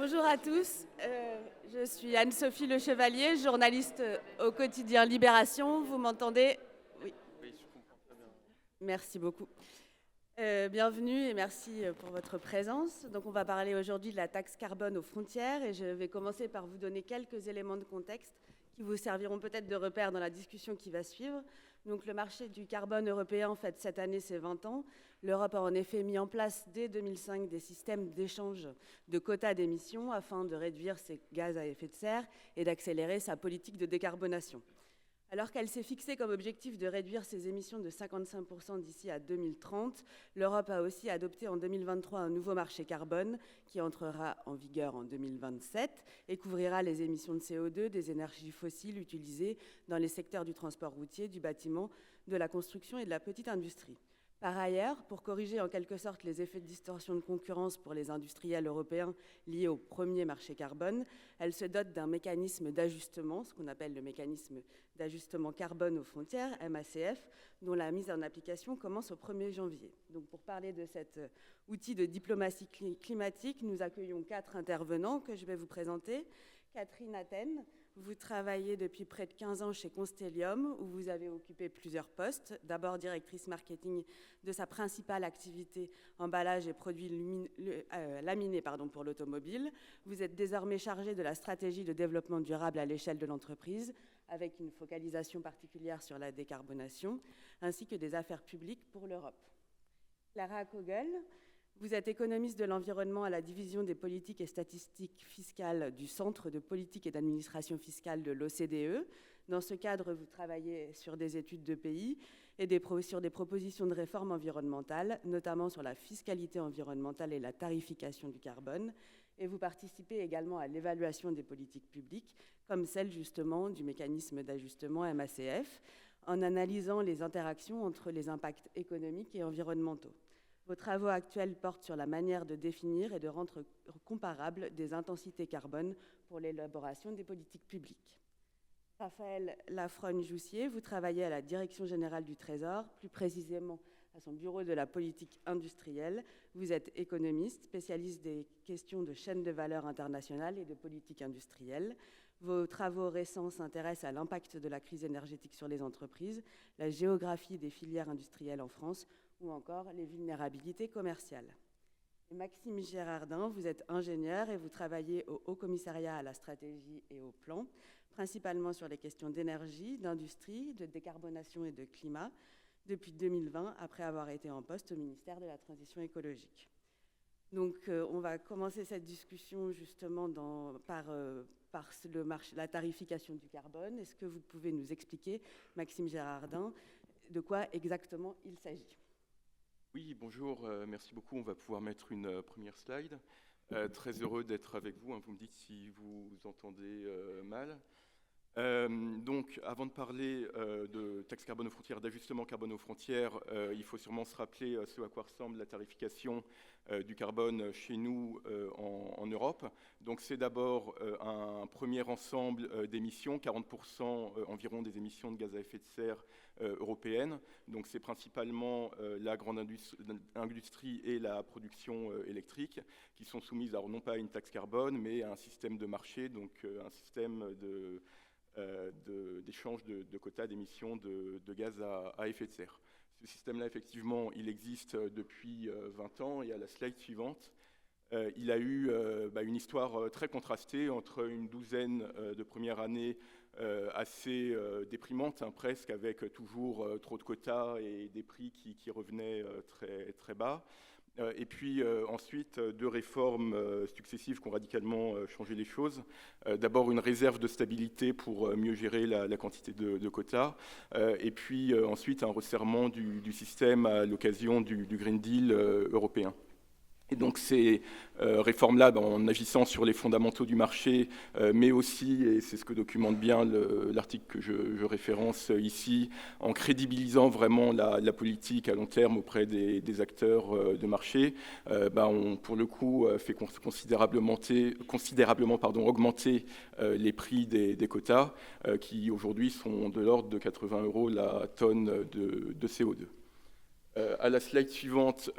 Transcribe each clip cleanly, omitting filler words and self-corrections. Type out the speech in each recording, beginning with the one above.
Bonjour à tous, je suis Anne-Sophie Le Chevalier, journaliste au quotidien Libération. Vous m'entendez? Oui. Oui, je comprends très bien. Merci beaucoup. Bienvenue et merci pour votre présence. Donc on va parler aujourd'hui de la taxe carbone aux frontières et je vais commencer par vous donner quelques éléments de contexte qui vous serviront peut-être de repère dans la discussion qui va suivre. Donc le marché du carbone européen fête cette année ses 20 ans. L'Europe a en effet mis en place dès 2005 des systèmes d'échange de quotas d'émissions afin de réduire ses gaz à effet de serre et d'accélérer sa politique de décarbonation. Alors qu'elle s'est fixée comme objectif de réduire ses émissions de 55% d'ici à 2030, l'Europe a aussi adopté en 2023 un nouveau marché carbone qui entrera en vigueur en 2027 et couvrira les émissions de CO2 des énergies fossiles utilisées dans les secteurs du transport routier, du bâtiment, de la construction et de la petite industrie. Par ailleurs, pour corriger en quelque sorte les effets de distorsion de concurrence pour les industriels européens liés au premier marché carbone, elle se dote d'un mécanisme d'ajustement, ce qu'on appelle le mécanisme d'ajustement carbone aux frontières, MACF, dont la mise en application commence au 1er janvier. Donc pour parler de cet outil de diplomatie climatique, nous accueillons 4 intervenants que je vais vous présenter. Catherine Athènes, vous travaillez depuis près de 15 ans chez Constellium, où vous avez occupé plusieurs postes. D'abord directrice marketing de sa principale activité, emballage et produits laminés pour l'automobile. Vous êtes désormais chargée de la stratégie de développement durable à l'échelle de l'entreprise, avec une focalisation particulière sur la décarbonation, ainsi que des affaires publiques pour l'Europe. Clara Kogel, vous êtes économiste de l'environnement à la division des politiques et statistiques fiscales du Centre de politique et d'administration fiscale de l'OCDE. Dans ce cadre, vous travaillez sur des études de pays et sur des propositions de réforme environnementale, notamment sur la fiscalité environnementale et la tarification du carbone. Et vous participez également à l'évaluation des politiques publiques, comme celle justement du mécanisme d'ajustement MACF, en analysant les interactions entre les impacts économiques et environnementaux. Vos travaux actuels portent sur la manière de définir et de rendre comparables des intensités carbone pour l'élaboration des politiques publiques. Raphaël Lafrogne-Joussier, vous travaillez à la Direction générale du Trésor, plus précisément à son bureau de la politique industrielle. Vous êtes économiste, spécialiste des questions de chaîne de valeur internationale et de politique industrielle. Vos travaux récents s'intéressent à l'impact de la crise énergétique sur les entreprises, la géographie des filières industrielles en France, ou encore les vulnérabilités commerciales. Et Maxime Gérardin, vous êtes ingénieur et vous travaillez au Haut Commissariat à la stratégie et au plan, principalement sur les questions d'énergie, d'industrie, de décarbonation et de climat, depuis 2020, après avoir été en poste au ministère de la Transition écologique. Donc, on va commencer cette discussion justement par la tarification du carbone. Est-ce que vous pouvez nous expliquer, Maxime Gérardin, de quoi exactement il s'agit ? Oui, bonjour, merci beaucoup. On va pouvoir mettre une première slide. Très heureux d'être avec vous. Vous me dites si vous entendez mal. Donc, avant de parler de taxe carbone aux frontières, d'ajustement carbone aux frontières, il faut sûrement se rappeler ce à quoi ressemble la tarification du carbone chez nous en Europe. Donc, c'est d'abord un premier ensemble d'émissions, 40% environ des émissions de gaz à effet de serre européennes. Donc, c'est principalement la grande industrie et la production électrique qui sont soumises, alors non pas à une taxe carbone, mais à un système de marché, donc un système d'échange de quotas d'émissions de gaz à effet de serre. Ce système-là, effectivement, il existe depuis 20 ans, et à la slide suivante, il a eu une histoire très contrastée entre une douzaine de premières années assez déprimantes, presque, avec toujours trop de quotas et des prix qui revenaient très, très bas. Et puis ensuite, 2 réformes successives qui ont radicalement changé les choses. D'abord, une réserve de stabilité pour mieux gérer la quantité de quotas. Et puis ensuite, un resserrement du système à l'occasion du Green Deal européen. Et donc ces réformes-là, en agissant sur les fondamentaux du marché, mais aussi, et c'est ce que documente bien l'article que je référence ici, en crédibilisant vraiment la politique à long terme auprès des acteurs de marché, ont pour le coup fait considérablement augmenter les prix des quotas, qui aujourd'hui sont de l'ordre de 80 € la tonne de CO2. À la slide suivante,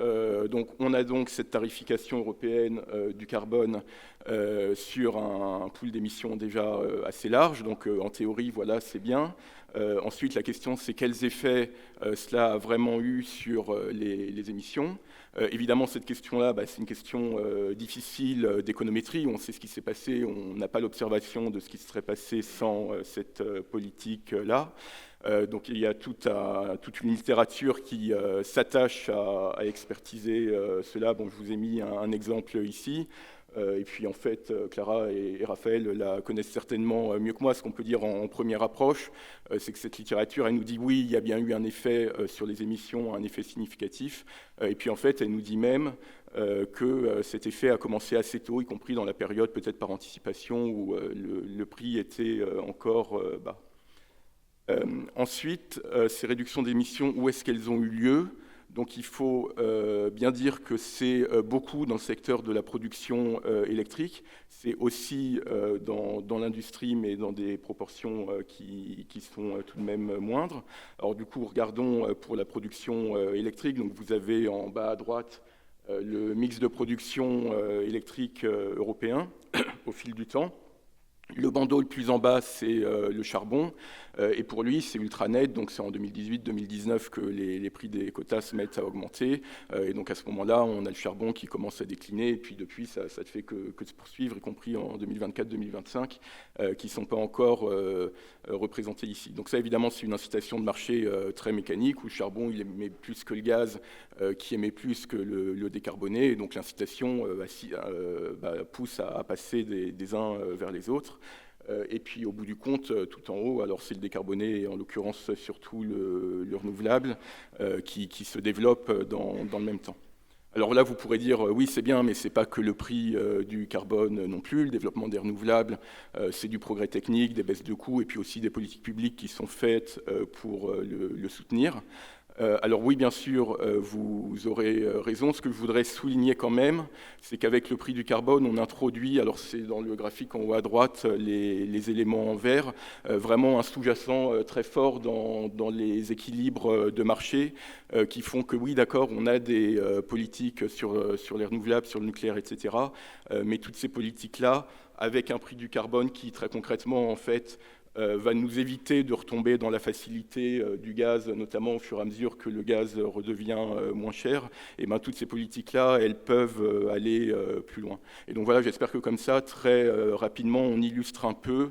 donc, on a donc cette tarification européenne du carbone sur un pool d'émissions déjà assez large. Donc en théorie, voilà, c'est bien. Ensuite, la question, c'est quels effets cela a vraiment eu sur les émissions. Évidemment, cette question-là, c'est une question difficile d'économétrie. On sait ce qui s'est passé, on n'a pas l'observation de ce qui se serait passé sans cette politique-là. Donc il y a toute une littérature qui s'attache à expertiser cela. Bon, je vous ai mis un exemple ici. Et puis en fait, Clara et Raphaël la connaissent certainement mieux que moi. Ce qu'on peut dire en première approche, c'est que cette littérature, elle nous dit oui, il y a bien eu un effet sur les émissions, un effet significatif. Et puis en fait, elle nous dit même que cet effet a commencé assez tôt, y compris dans la période peut-être par anticipation où le prix était encore bas. Ensuite, ces réductions d'émissions, où est-ce qu'elles ont eu lieu? Donc il faut bien dire que c'est beaucoup dans le secteur de la production électrique, c'est aussi dans l'industrie, mais dans des proportions qui sont tout de même moindres. Alors du coup, regardons pour la production électrique. Donc vous avez en bas à droite le mix de production électrique européen au fil du temps. Le bandeau le plus en bas, c'est le charbon, et pour lui, c'est ultra net, donc c'est en 2018-2019 que les prix des quotas se mettent à augmenter, et donc à ce moment-là, on a le charbon qui commence à décliner, et puis depuis, ça ne fait que se poursuivre, y compris en 2024-2025, qui ne sont pas encore représentés ici. Donc ça, évidemment, c'est une incitation de marché très mécanique, où le charbon, il émet plus que le gaz, qui émet plus que le décarboné, et donc l'incitation pousse à passer des uns vers les autres. Et puis au bout du compte, tout en haut, alors c'est le décarboné et en l'occurrence surtout le renouvelable qui se développe dans le même temps. Alors là, vous pourrez dire, oui, c'est bien, mais ce n'est pas que le prix du carbone non plus. Le développement des renouvelables, c'est du progrès technique, des baisses de coûts et puis aussi des politiques publiques qui sont faites pour le soutenir. Alors oui, bien sûr, vous aurez raison. Ce que je voudrais souligner quand même, c'est qu'avec le prix du carbone, on introduit, alors c'est dans le graphique en haut à droite, les éléments en vert, vraiment un sous-jacent très fort dans les équilibres de marché qui font que oui, d'accord, on a des politiques sur les renouvelables, sur le nucléaire, etc. Mais toutes ces politiques-là, avec un prix du carbone qui, très concrètement, en fait, va nous éviter de retomber dans la facilité du gaz, notamment au fur et à mesure que le gaz redevient moins cher, et bien toutes ces politiques-là, elles peuvent aller plus loin. Et donc voilà, j'espère que comme ça, très rapidement, on illustre un peu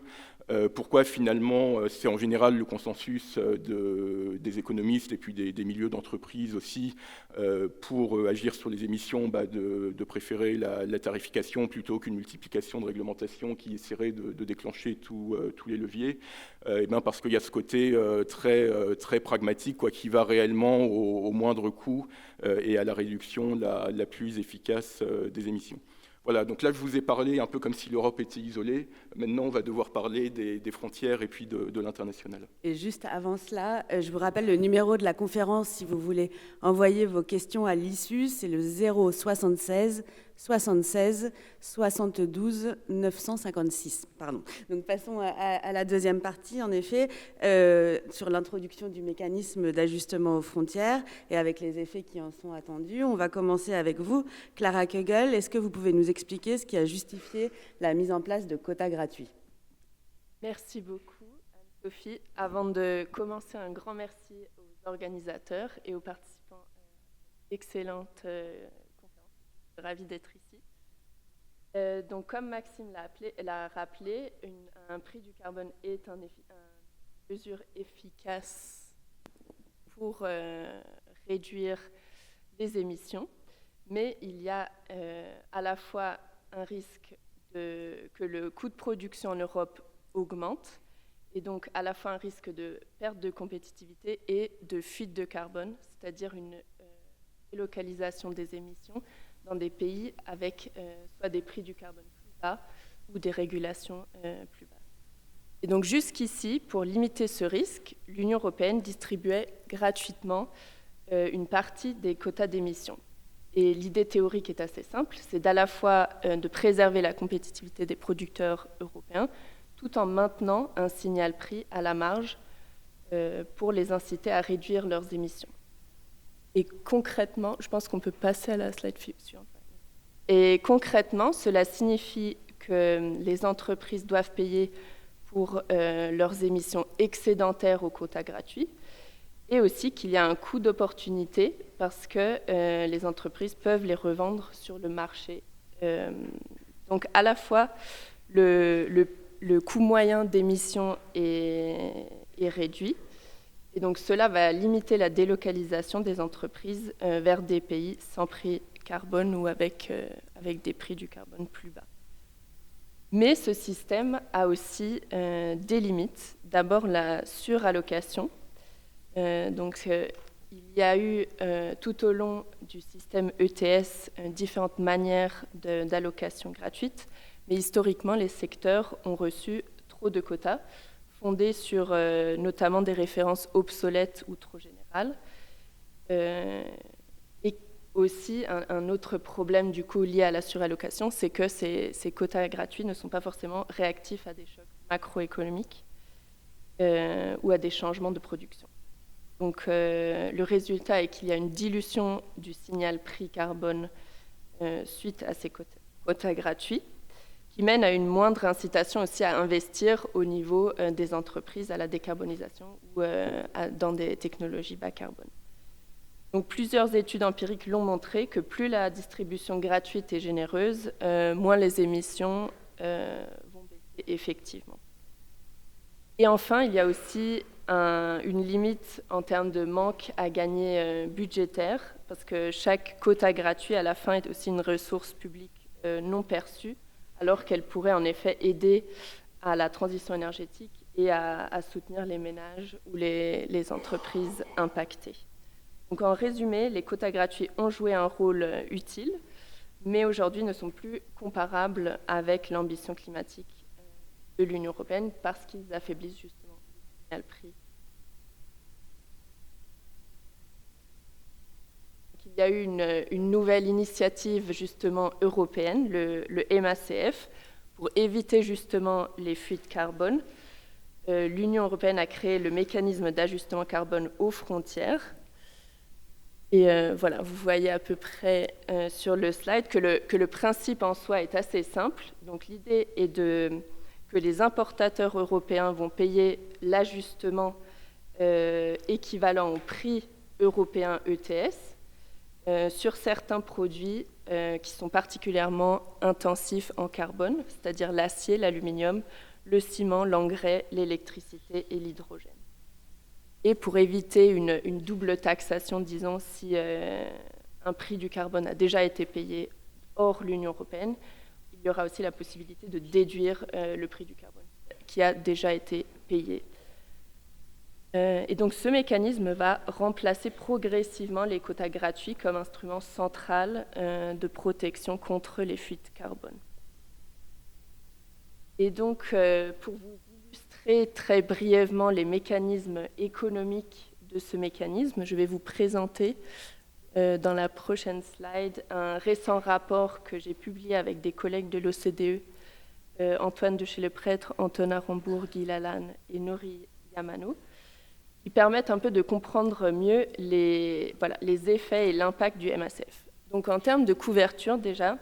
pourquoi finalement c'est en général le consensus des économistes et puis des milieux d'entreprise aussi pour agir sur les émissions de préférer la tarification plutôt qu'une multiplication de réglementations qui essaierait de déclencher tous les leviers, et bien parce qu'il y a ce côté très pragmatique qui va réellement au moindre coût et à la réduction la plus efficace des émissions. Voilà, donc là je vous ai parlé un peu comme si l'Europe était isolée. Maintenant on va devoir parler des frontières et puis de l'international. Et juste avant cela, je vous rappelle le numéro de la conférence si vous voulez envoyer vos questions à l'issue, c'est le 076 76 72 956. Pardon. Donc passons à la deuxième partie, en effet, sur l'introduction du mécanisme d'ajustement aux frontières et avec les effets qui en sont attendus. On va commencer avec vous, Clara Koegel. Est-ce que vous pouvez nous expliquer ce qui a justifié la mise en place de quotas gratuits? Merci beaucoup, Anne-Sophie. Avant de commencer, un grand merci aux organisateurs et aux participants. Excellente conférence. Ravie d'être ici. Donc, comme Maxime l'a rappelé, un prix du carbone est une mesure efficace pour réduire les émissions, mais il y a à la fois un risque que le coût de production en Europe augmente, et donc à la fois un risque de perte de compétitivité et de fuite de carbone, c'est-à-dire une délocalisation des émissions dans des pays avec soit des prix du carbone plus bas ou des régulations plus basses. Et donc jusqu'ici, pour limiter ce risque, l'Union européenne distribuait gratuitement une partie des quotas d'émissions. Et l'idée théorique est assez simple, c'est d'à la fois de préserver la compétitivité des producteurs européens, tout en maintenant un signal prix à la marge pour les inciter à réduire leurs émissions. Et concrètement, je pense qu'on peut passer à la slide suivante. Et concrètement, cela signifie que les entreprises doivent payer pour leurs émissions excédentaires au quota gratuit, et aussi qu'il y a un coût d'opportunité parce que les entreprises peuvent les revendre sur le marché. Donc à la fois, le coût moyen d'émission est réduit, et donc cela va limiter la délocalisation des entreprises vers des pays sans prix carbone ou avec des prix du carbone plus bas. Mais ce système a aussi des limites. D'abord, la surallocation. Il y a eu tout au long du système ETS différentes manières d'allocation gratuite, mais historiquement, les secteurs ont reçu trop de quotas, fondés sur notamment des références obsolètes ou trop générales. Et aussi, un autre problème du coup lié à la surallocation, c'est que ces quotas gratuits ne sont pas forcément réactifs à des chocs macroéconomiques ou à des changements de production. Donc le résultat est qu'il y a une dilution du signal prix carbone suite à ces quotas gratuits, qui mène à une moindre incitation aussi à investir au niveau des entreprises à la décarbonisation ou dans des technologies bas carbone. Donc plusieurs études empiriques l'ont montré que plus la distribution gratuite est généreuse, moins les émissions vont baisser effectivement. Et enfin, il y a aussi une limite en termes de manque à gagner budgétaire, parce que chaque quota gratuit à la fin est aussi une ressource publique non perçue, alors qu'elle pourrait en effet aider à la transition énergétique et à soutenir les ménages ou les entreprises impactées. Donc en résumé, les quotas gratuits ont joué un rôle utile, mais aujourd'hui ne sont plus comparables avec l'ambition climatique de l'Union européenne parce qu'ils affaiblissent justement le prix. Il y a eu une nouvelle initiative justement européenne, le MACF, pour éviter justement les fuites carbone. L'Union européenne a créé le mécanisme d'ajustement carbone aux frontières. Et voilà, vous voyez à peu près sur le slide que le principe en soi est assez simple. Donc l'idée est que les importateurs européens vont payer l'ajustement équivalent au prix européen ETS sur certains produits qui sont particulièrement intensifs en carbone, c'est-à-dire l'acier, l'aluminium, le ciment, l'engrais, l'électricité et l'hydrogène. Et pour éviter une double taxation, disons, si un prix du carbone a déjà été payé hors l'Union européenne, il y aura aussi la possibilité de déduire le prix du carbone qui a déjà été payé. Et donc ce mécanisme va remplacer progressivement les quotas gratuits comme instrument central de protection contre les fuites carbone. Et donc pour vous illustrer très brièvement les mécanismes économiques de ce mécanisme, je vais vous présenter dans la prochaine slide un récent rapport que j'ai publié avec des collègues de l'OCDE, Antoine de chez le Prêtre, Antonin Rambourg, Guy Lalanne et Nori Yamano, qui permettent un peu de comprendre mieux les effets et l'impact du MACF. Donc en termes de couverture déjà,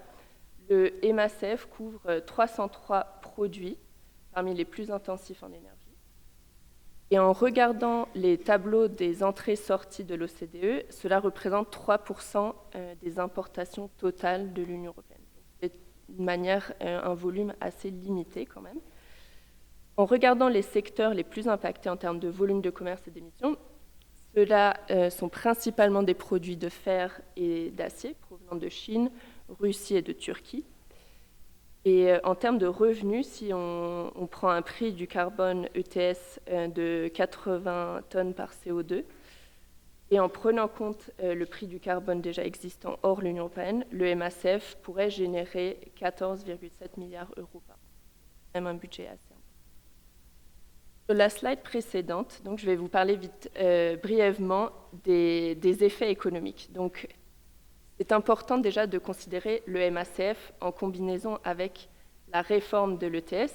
le MACF couvre 303 produits parmi les plus intensifs en énergie. Et en regardant les tableaux des entrées-sorties de l'OCDE, cela représente 3% des importations totales de l'Union européenne. C'est d'une manière un volume assez limité quand même. En regardant les secteurs les plus impactés en termes de volume de commerce et d'émissions, ceux-là sont principalement des produits de fer et d'acier provenant de Chine, Russie et de Turquie. Et en termes de revenus, si on prend un prix du carbone ETS de 80 tonnes par CO2, et en prenant compte le prix du carbone déjà existant hors l'Union européenne, le MACF pourrait générer 14,7 milliards d'euros par an. Même un budget assez important. Sur la slide précédente, donc, je vais vous parler brièvement des effets économiques. Donc, c'est important déjà de considérer le MACF en combinaison avec la réforme de l'ETS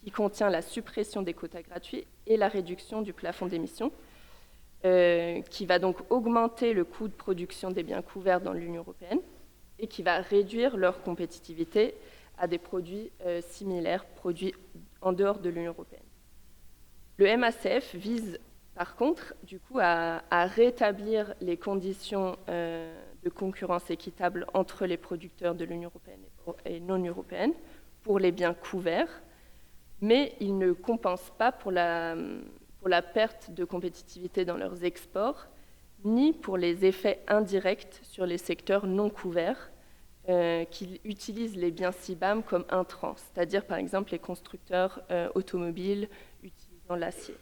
qui contient la suppression des quotas gratuits et la réduction du plafond d'émissions. qui va donc augmenter le coût de production des biens couverts dans l'Union européenne et qui va réduire leur compétitivité à des produits similaires produits en dehors de l'Union européenne. Le MACF vise par contre du coup à rétablir les conditions de concurrence équitable entre les producteurs de l'Union européenne et non européenne pour les biens couverts, mais il ne compense pas pour la perte de compétitivité dans leurs exports, ni pour les effets indirects sur les secteurs non couverts qui utilisent les biens CBAM comme intrants, c'est-à-dire par exemple les constructeurs automobiles utilisant l'acier.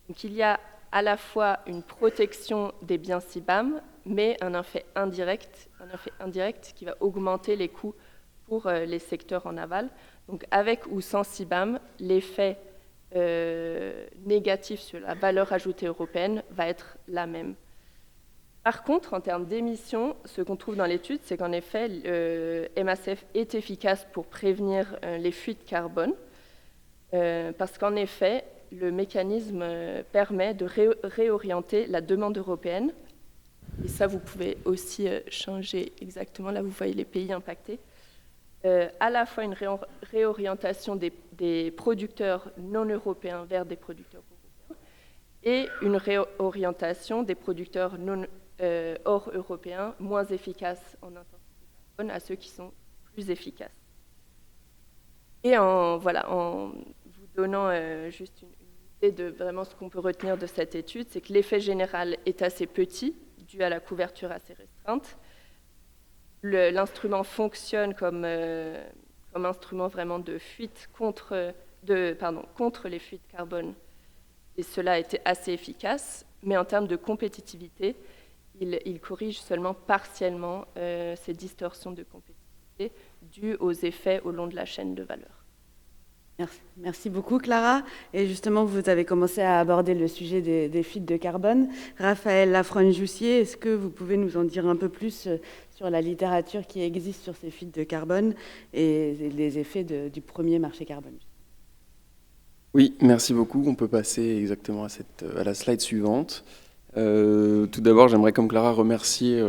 Donc il y a à la fois une protection des biens CBAM, mais un effet indirect qui va augmenter les coûts pour les secteurs en aval. Donc avec ou sans CBAM, l'effet négatif sur la valeur ajoutée européenne va être la même. Par contre, en termes d'émissions, ce qu'on trouve dans l'étude, c'est qu'en effet, MACF est efficace pour prévenir les fuites carbone, parce qu'en effet, le mécanisme permet de réorienter la demande européenne. Et ça, vous pouvez aussi changer exactement. Là, vous voyez les pays impactés. À la fois une réorientation des producteurs non européens vers des producteurs européens et une réorientation des producteurs hors européens moins efficaces en intensité carbone à ceux qui sont plus efficaces. Et en vous donnant juste une idée de vraiment ce qu'on peut retenir de cette étude, c'est que l'effet général est assez petit, dû à la couverture assez restreinte. L'instrument fonctionne comme instrument vraiment de fuite contre les fuites carbone, et cela a été assez efficace, mais en termes de compétitivité, il corrige seulement partiellement ces distorsions de compétitivité dues aux effets au long de la chaîne de valeur. Merci beaucoup, Clara. Et justement, vous avez commencé à aborder le sujet des fuites de carbone. Raphaël Lafrogne-Joussier, est-ce que vous pouvez nous en dire un peu plus sur la littérature qui existe sur ces fuites de carbone et les effets du premier marché carbone? Oui, merci beaucoup. On peut passer exactement à la slide suivante. Tout d'abord, j'aimerais, comme Clara, remercier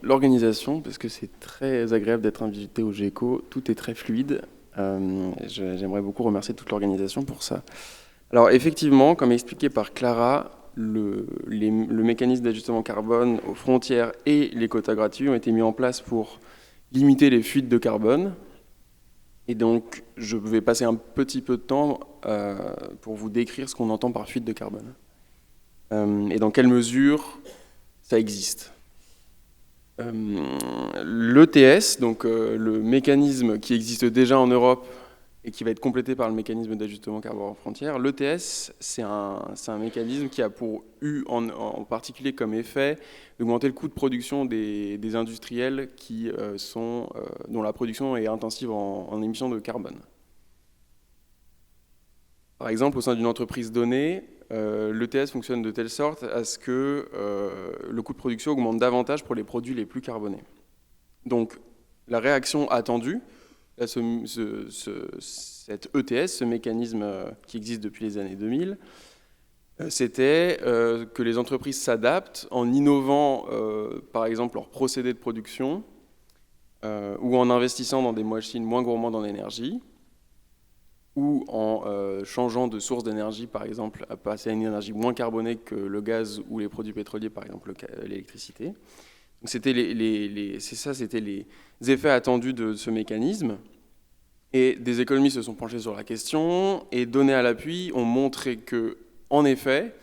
l'organisation parce que c'est très agréable d'être invité au GECO. Tout est très fluide. J'aimerais beaucoup remercier toute l'organisation pour ça. Alors effectivement, comme expliqué par Clara, le mécanisme d'ajustement carbone aux frontières et les quotas gratuits ont été mis en place pour limiter les fuites de carbone. Et donc, je vais passer un petit peu de temps pour vous décrire ce qu'on entend par fuite de carbone. Et dans quelle mesure ça existe. L'ETS, donc le mécanisme qui existe déjà en Europe et qui va être complété par le mécanisme d'ajustement carbone aux frontières, l'ETS, c'est un mécanisme qui a en particulier comme effet d'augmenter le coût de production des industriels dont la production est intensive en émissions de carbone. Par exemple, au sein d'une entreprise donnée, l'ETS fonctionne de telle sorte à ce que le coût de production augmente davantage pour les produits les plus carbonés. Donc, la réaction attendue à cet ETS, ce mécanisme qui existe depuis les années 2000, c'était que les entreprises s'adaptent en innovant, par exemple, leurs procédés de production ou en investissant dans des machines moins gourmandes en énergie, ou en changeant de source d'énergie, par exemple, à passer à une énergie moins carbonée que le gaz ou les produits pétroliers, par exemple l'électricité. Donc c'était c'était les effets attendus de ce mécanisme. Et des économistes se sont penchés sur la question et, donnés à l'appui, ont montré que, en effet,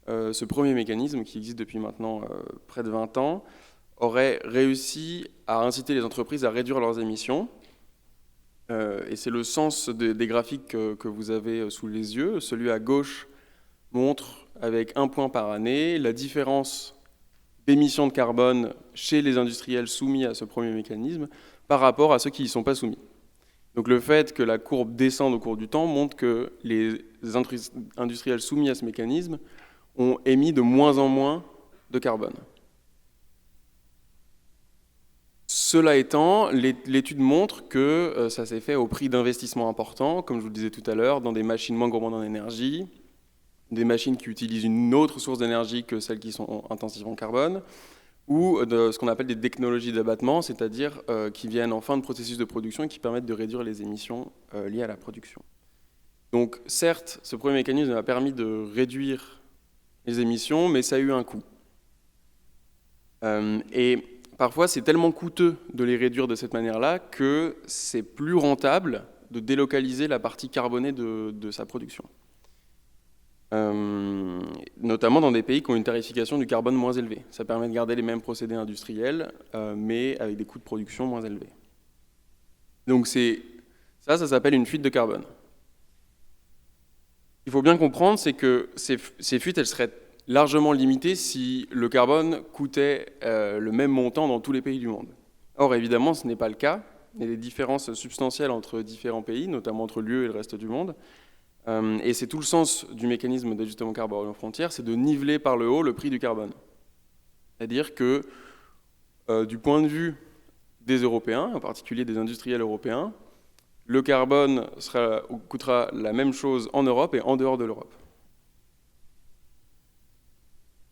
ce premier mécanisme, qui existe depuis maintenant près de 20 ans, aurait réussi à inciter les entreprises à réduire leurs émissions. Et c'est le sens des graphiques que vous avez sous les yeux. Celui à gauche montre, avec 1 point par année, la différence d'émissions de carbone chez les industriels soumis à ce premier mécanisme par rapport à ceux qui n'y sont pas soumis. Donc le fait que la courbe descende au cours du temps montre que les industriels soumis à ce mécanisme ont émis de moins en moins de carbone. Cela étant, l'étude montre que ça s'est fait au prix d'investissements importants, comme je vous le disais tout à l'heure, dans des machines moins gourmandes en énergie, des machines qui utilisent une autre source d'énergie que celles qui sont intensives en carbone, ou de ce qu'on appelle des technologies d'abattement, c'est-à-dire qui viennent en fin de processus de production et qui permettent de réduire les émissions liées à la production. Donc certes, ce premier mécanisme a permis de réduire les émissions, mais ça a eu un coût. Et parfois, c'est tellement coûteux de les réduire de cette manière-là que c'est plus rentable de délocaliser la partie carbonée de sa production. Notamment dans des pays qui ont une tarification du carbone moins élevée. Ça permet de garder les mêmes procédés industriels, mais avec des coûts de production moins élevés. Donc ça s'appelle une fuite de carbone. Il faut bien comprendre, c'est que ces fuites, elles seraient largement limitées si le carbone coûtait le même montant dans tous les pays du monde. Or, évidemment, ce n'est pas le cas. Il y a des différences substantielles entre différents pays, notamment entre l'UE et le reste du monde. Et c'est tout le sens du mécanisme d'ajustement carbone aux frontières, c'est de niveler par le haut le prix du carbone. C'est-à-dire que, du point de vue des Européens, en particulier des industriels européens, le carbone coûtera la même chose en Europe et en dehors de l'Europe.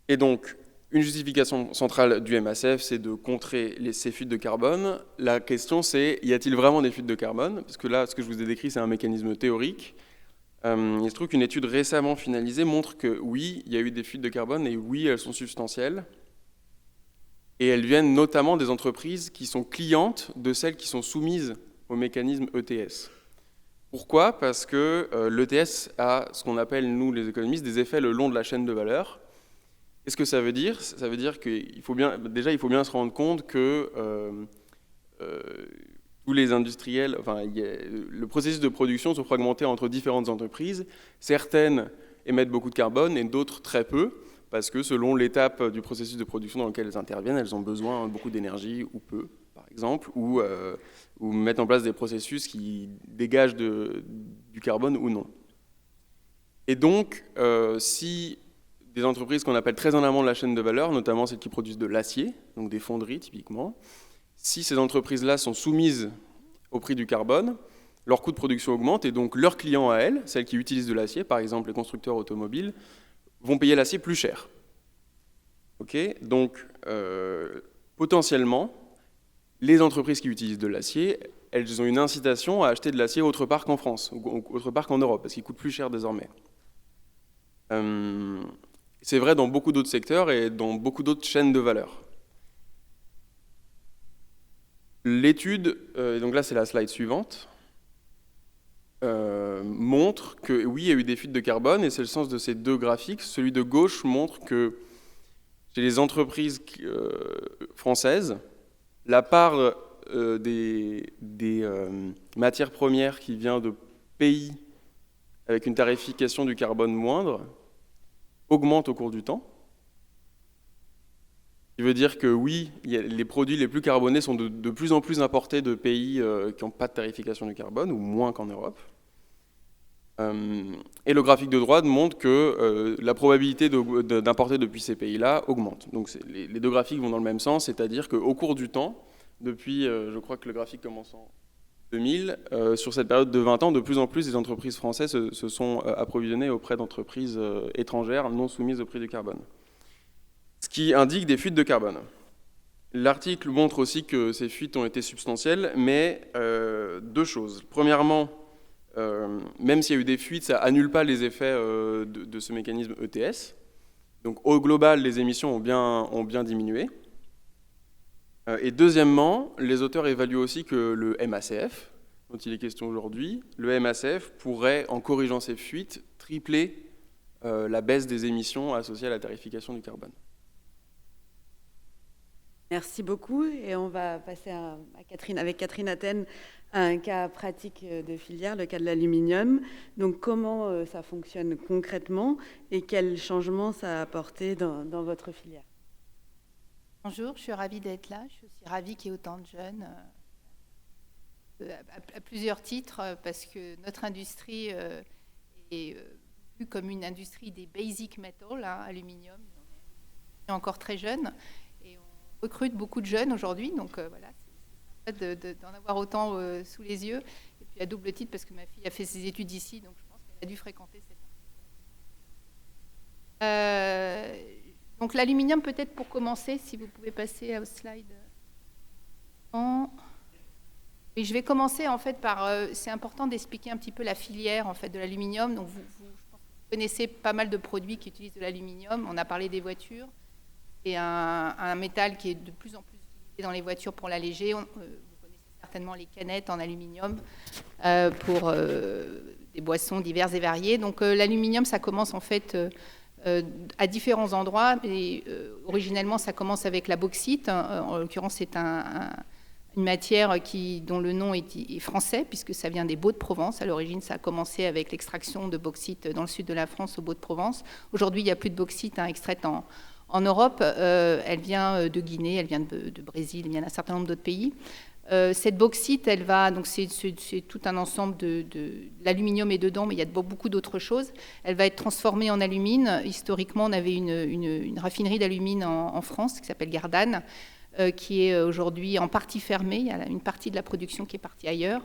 Et donc, une justification centrale du MACF, c'est de contrer ces fuites de carbone. La question, c'est, y a-t-il vraiment des fuites de carbone? Parce que là, ce que je vous ai décrit, c'est un mécanisme théorique. Il se trouve qu'une étude récemment finalisée montre que oui, il y a eu des fuites de carbone et oui, elles sont substantielles. Et elles viennent notamment des entreprises qui sont clientes de celles qui sont soumises au mécanisme ETS. Pourquoi? Parce que l'ETS a ce qu'on appelle, nous les économistes, des effets le long de la chaîne de valeur. Qu'est-ce que ça veut dire? Ça veut dire qu'il faut bien se rendre compte que tous les industriels, le processus de production se fragmenté entre différentes entreprises. Certaines émettent beaucoup de carbone et d'autres très peu, parce que selon l'étape du processus de production dans lequel elles interviennent, elles ont besoin de beaucoup d'énergie ou peu, par exemple, ou mettent en place des processus qui dégagent du carbone ou non. Et donc, si des entreprises qu'on appelle très en amont de la chaîne de valeur, notamment celles qui produisent de l'acier, donc des fonderies typiquement, si ces entreprises-là sont soumises au prix du carbone, leur coût de production augmente et donc leurs clients à elles, celles qui utilisent de l'acier, par exemple les constructeurs automobiles, vont payer l'acier plus cher. Okay, donc, potentiellement, les entreprises qui utilisent de l'acier, elles ont une incitation à acheter de l'acier autre part qu'en France, ou autre part qu'en Europe, parce qu'il coûte plus cher désormais. C'est vrai dans beaucoup d'autres secteurs et dans beaucoup d'autres chaînes de valeur. L'étude, donc là c'est la slide suivante, montre que oui, il y a eu des fuites de carbone, et c'est le sens de ces deux graphiques. Celui de gauche montre que chez les entreprises françaises, la part des matières premières qui vient de pays avec une tarification du carbone moindre augmente au cours du temps. Ce qui veut dire que oui, les produits les plus carbonés sont de plus en plus importés de pays qui n'ont pas de tarification du carbone, ou moins qu'en Europe. Et le graphique de droite montre que la probabilité d'importer depuis ces pays-là augmente. Donc les deux graphiques vont dans le même sens, c'est-à-dire qu'au cours du temps, depuis, je crois que le graphique commence en 2000, sur cette période de 20 ans, de plus en plus les entreprises françaises se sont approvisionnées auprès d'entreprises étrangères non soumises au prix du carbone. Ce qui indique des fuites de carbone. L'article montre aussi que ces fuites ont été substantielles, mais deux choses. Premièrement, même s'il y a eu des fuites, ça annule pas les effets de ce mécanisme ETS. Donc au global, les émissions ont bien diminué. Et deuxièmement, les auteurs évaluent aussi que le MACF, dont il est question aujourd'hui, le MACF pourrait, en corrigeant ces fuites, tripler la baisse des émissions associées à la tarification du carbone. Merci beaucoup. Et on va passer avec Catherine Athènes à un cas pratique de filière, le cas de l'aluminium. Donc comment ça fonctionne concrètement et quels changements ça a apporté dans votre filière? Bonjour, je suis ravie d'être là. Je suis aussi ravie qu'il y ait autant de jeunes à plusieurs titres, parce que notre industrie est vue comme une industrie des basic metals, aluminium. On est encore très jeune et on recrute beaucoup de jeunes aujourd'hui, donc voilà, c'est sympa d'en avoir autant sous les yeux. Et puis à double titre, parce que ma fille a fait ses études ici, donc je pense qu'elle a dû fréquenter cette industrie. Donc l'aluminium, peut-être pour commencer, si vous pouvez passer au slide. Et je vais commencer en fait par, c'est important d'expliquer un petit peu la filière en fait de l'aluminium. Donc je pense que vous connaissez pas mal de produits qui utilisent de l'aluminium. On a parlé des voitures. C'est un métal qui est de plus en plus utilisé dans les voitures pour l'alléger. Vous connaissez certainement les canettes en aluminium pour des boissons diverses et variées. Donc l'aluminium, ça commence en fait à différents endroits. Et, originellement, ça commence avec la bauxite. En l'occurrence, c'est une matière dont le nom est français, puisque ça vient des Baux-de-Provence. À l'origine, ça a commencé avec l'extraction de bauxite dans le sud de la France, au Baux-de-Provence. Aujourd'hui, il n'y a plus de bauxite extraite en Europe. Elle vient de Guinée, elle vient de Brésil, il y en a un certain nombre d'autres pays. Cette bauxite, elle va, donc c'est tout un ensemble l'aluminium est dedans, mais il y a beaucoup d'autres choses. Elle va être transformée en alumine. Historiquement, on avait une raffinerie d'alumine en France qui s'appelle Gardanne, qui est aujourd'hui en partie fermée. Il y a une partie de la production qui est partie ailleurs.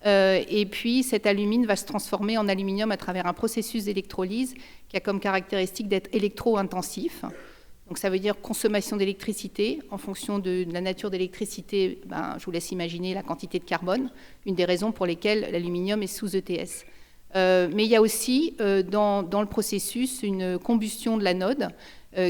Et puis, cette alumine va se transformer en aluminium à travers un processus d'électrolyse qui a comme caractéristique d'être électro-intensif. Donc, ça veut dire consommation d'électricité. En fonction de la nature d'électricité, je vous laisse imaginer la quantité de carbone, une des raisons pour lesquelles l'aluminium est sous ETS. Mais il y a aussi, dans le processus, une combustion de l'anode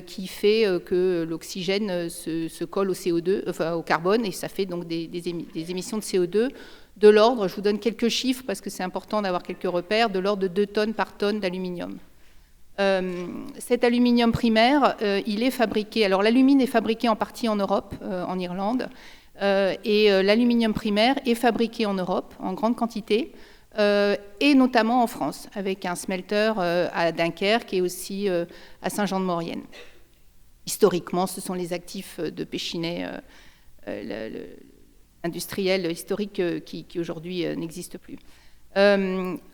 qui fait que l'oxygène se colle au CO2, enfin au carbone, et ça fait donc des émissions de CO2 de l'ordre, je vous donne quelques chiffres parce que c'est important d'avoir quelques repères, de l'ordre de 2 tonnes par tonne d'aluminium. Cet aluminium primaire, il est fabriqué, alors l'alumine est fabriqué en partie en Europe, en Irlande, et l'aluminium primaire est fabriqué en Europe en grande quantité, et notamment en France, avec un smelter à Dunkerque et aussi à Saint-Jean-de-Maurienne. Historiquement, ce sont les actifs de Péchinet, industriel historique qui aujourd'hui n'existe plus.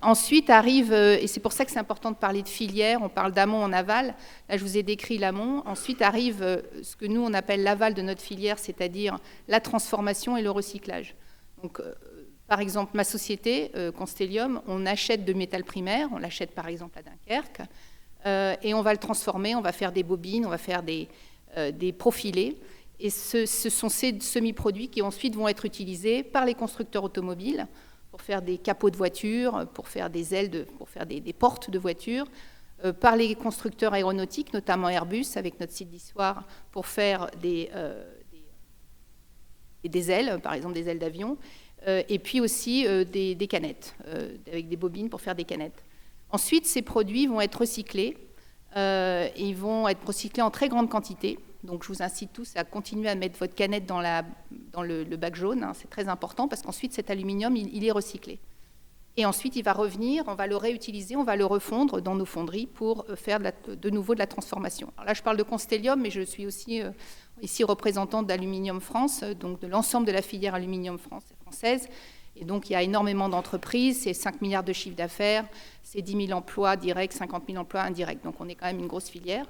Ensuite arrive, et c'est pour ça que c'est important de parler de filière, on parle d'amont en aval, là je vous ai décrit l'amont, ensuite arrive ce que nous on appelle l'aval de notre filière, c'est-à-dire la transformation et le recyclage. Donc, par exemple, ma société, Constellium, on achète de métal primaire, on l'achète par exemple à Dunkerque, et on va le transformer, on va faire des bobines, on va faire des profilés, et ce sont ces semi-produits qui ensuite vont être utilisés par les constructeurs automobiles pour faire des capots de voitures, pour faire des ailes, pour faire des portes de voitures, par les constructeurs aéronautiques, notamment Airbus, avec notre site d'Issoire, pour faire des ailes, par exemple des ailes d'avion, et puis aussi des canettes, avec des bobines pour faire des canettes. Ensuite, ces produits vont être recyclés, et ils vont être recyclés en très grande quantité. Donc je vous incite tous à continuer à mettre votre canette dans le bac jaune, c'est très important, parce qu'ensuite cet aluminium, il est recyclé. Et ensuite, il va revenir, on va le réutiliser, on va le refondre dans nos fonderies pour faire de nouveau de la transformation. Alors là, je parle de Constellium, mais je suis aussi ici représentante d'Aluminium France, donc de l'ensemble de la filière aluminium française. Et donc, il y a énormément d'entreprises, c'est 5 milliards de chiffre d'affaires, c'est 10 000 emplois directs, 50 000 emplois indirects. Donc, on est quand même une grosse filière.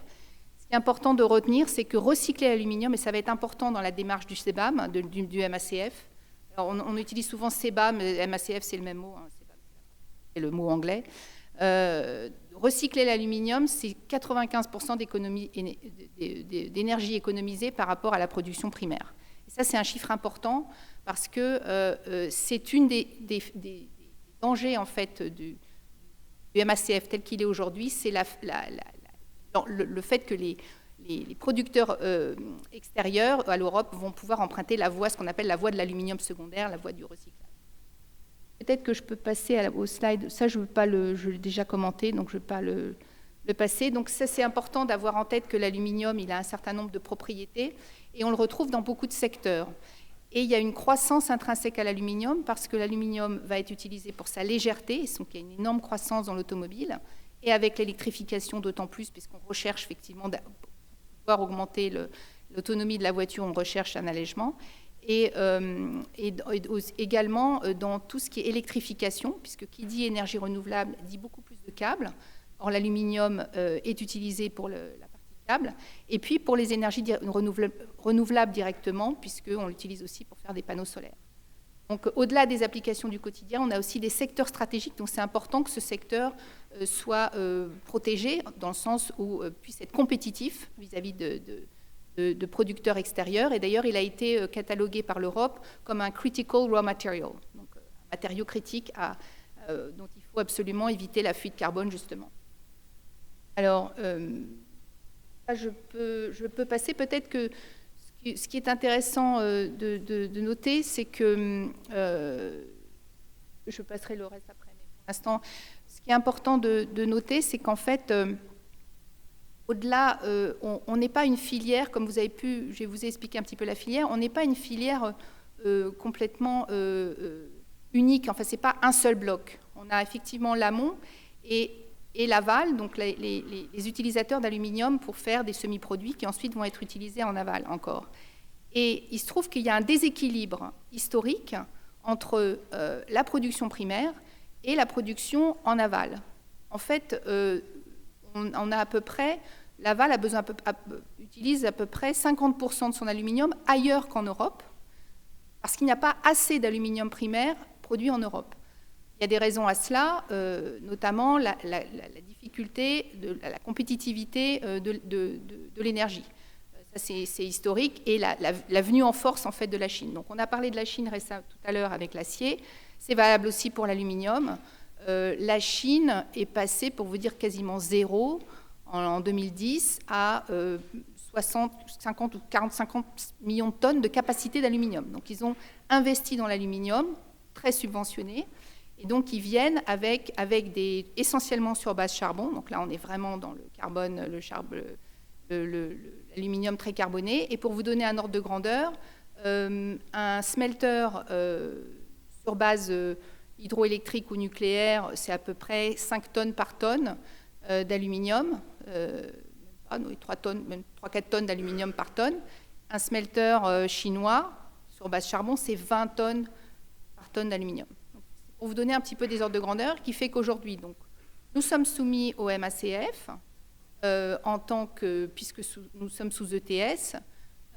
Ce qui est important de retenir, c'est que recycler l'aluminium, et ça va être important dans la démarche du CBAM, du MACF. Alors, on utilise souvent CBAM, mais MACF, c'est le même mot, hein, c'est le mot anglais. Recycler l'aluminium, c'est 95% d'énergie économisée par rapport à la production primaire. Et ça, c'est un chiffre important parce que c'est une des dangers en fait, du MACF tel qu'il est aujourd'hui, c'est le fait que les producteurs extérieurs à l'Europe vont pouvoir emprunter la voie, ce qu'on appelle la voie de l'aluminium secondaire, la voie du recyclage. Peut-être que je peux passer au slide. Ça, je l'ai déjà commenté, donc je ne vais pas le passer. Donc ça, c'est important d'avoir en tête que l'aluminium, il a un certain nombre de propriétés et on le retrouve dans beaucoup de secteurs. Et il y a une croissance intrinsèque à l'aluminium parce que l'aluminium va être utilisé pour sa légèreté, et donc il y a une énorme croissance dans l'automobile. Et avec l'électrification d'autant plus, puisqu'on recherche effectivement, pour pouvoir augmenter l'autonomie de la voiture, on recherche un allègement. Et également dans tout ce qui est électrification, puisque qui dit énergie renouvelable dit beaucoup plus de câbles. Or, l'aluminium est utilisé pour la partie câble. Et puis pour les énergies renouvelables directement, puisqu'on l'utilise aussi pour faire des panneaux solaires. Donc, au-delà des applications du quotidien, on a aussi des secteurs stratégiques. Donc, c'est important que ce secteur soit protégé, dans le sens où puisse être compétitif vis-à-vis de producteurs extérieurs. Et d'ailleurs, il a été catalogué par l'Europe comme un critical raw material, donc un matériau critique dont il faut absolument éviter la fuite carbone, justement. Alors, je peux passer peut-être que ce qui est intéressant de noter, c'est que, je passerai le reste après, mais pour l'instant, ce qui est important de noter, c'est qu'en fait, au-delà, on n'est pas une filière, comme vous avez pu, je vous ai expliqué un petit peu la filière, on n'est pas une filière complètement unique, enfin, ce n'est pas un seul bloc. On a effectivement l'amont et l'aval, donc les utilisateurs d'aluminium pour faire des semi-produits qui ensuite vont être utilisés en aval encore. Et il se trouve qu'il y a un déséquilibre historique entre la production primaire et la production en aval. En fait, on a à peu près, l'aval utilise à peu près 50% de son aluminium ailleurs qu'en Europe, parce qu'il n'y a pas assez d'aluminium primaire produit en Europe. Il y a des raisons à cela, notamment la difficulté, la compétitivité de l'énergie. Ça, c'est historique, et la venue en force en fait, de la Chine. Donc, on a parlé de la Chine tout à l'heure avec l'acier. C'est valable aussi pour l'aluminium. La Chine est passée, pour vous dire, quasiment zéro en 2010 à 50 ou 50 millions de tonnes de capacité d'aluminium. Donc, ils ont investi dans l'aluminium, très subventionné. Et donc, ils viennent avec essentiellement sur base charbon. Donc là, on est vraiment dans le carbone, l'aluminium très carboné. Et pour vous donner un ordre de grandeur, un smelter sur base hydroélectrique ou nucléaire, c'est à peu près 5 tonnes par tonne d'aluminium. 3-4 tonnes d'aluminium par tonne. Un smelter chinois sur base charbon, c'est 20 tonnes par tonne d'aluminium. Pour vous donner un petit peu des ordres de grandeur, qui fait qu'aujourd'hui, nous sommes soumis au MACF, puisque nous sommes sous ETS,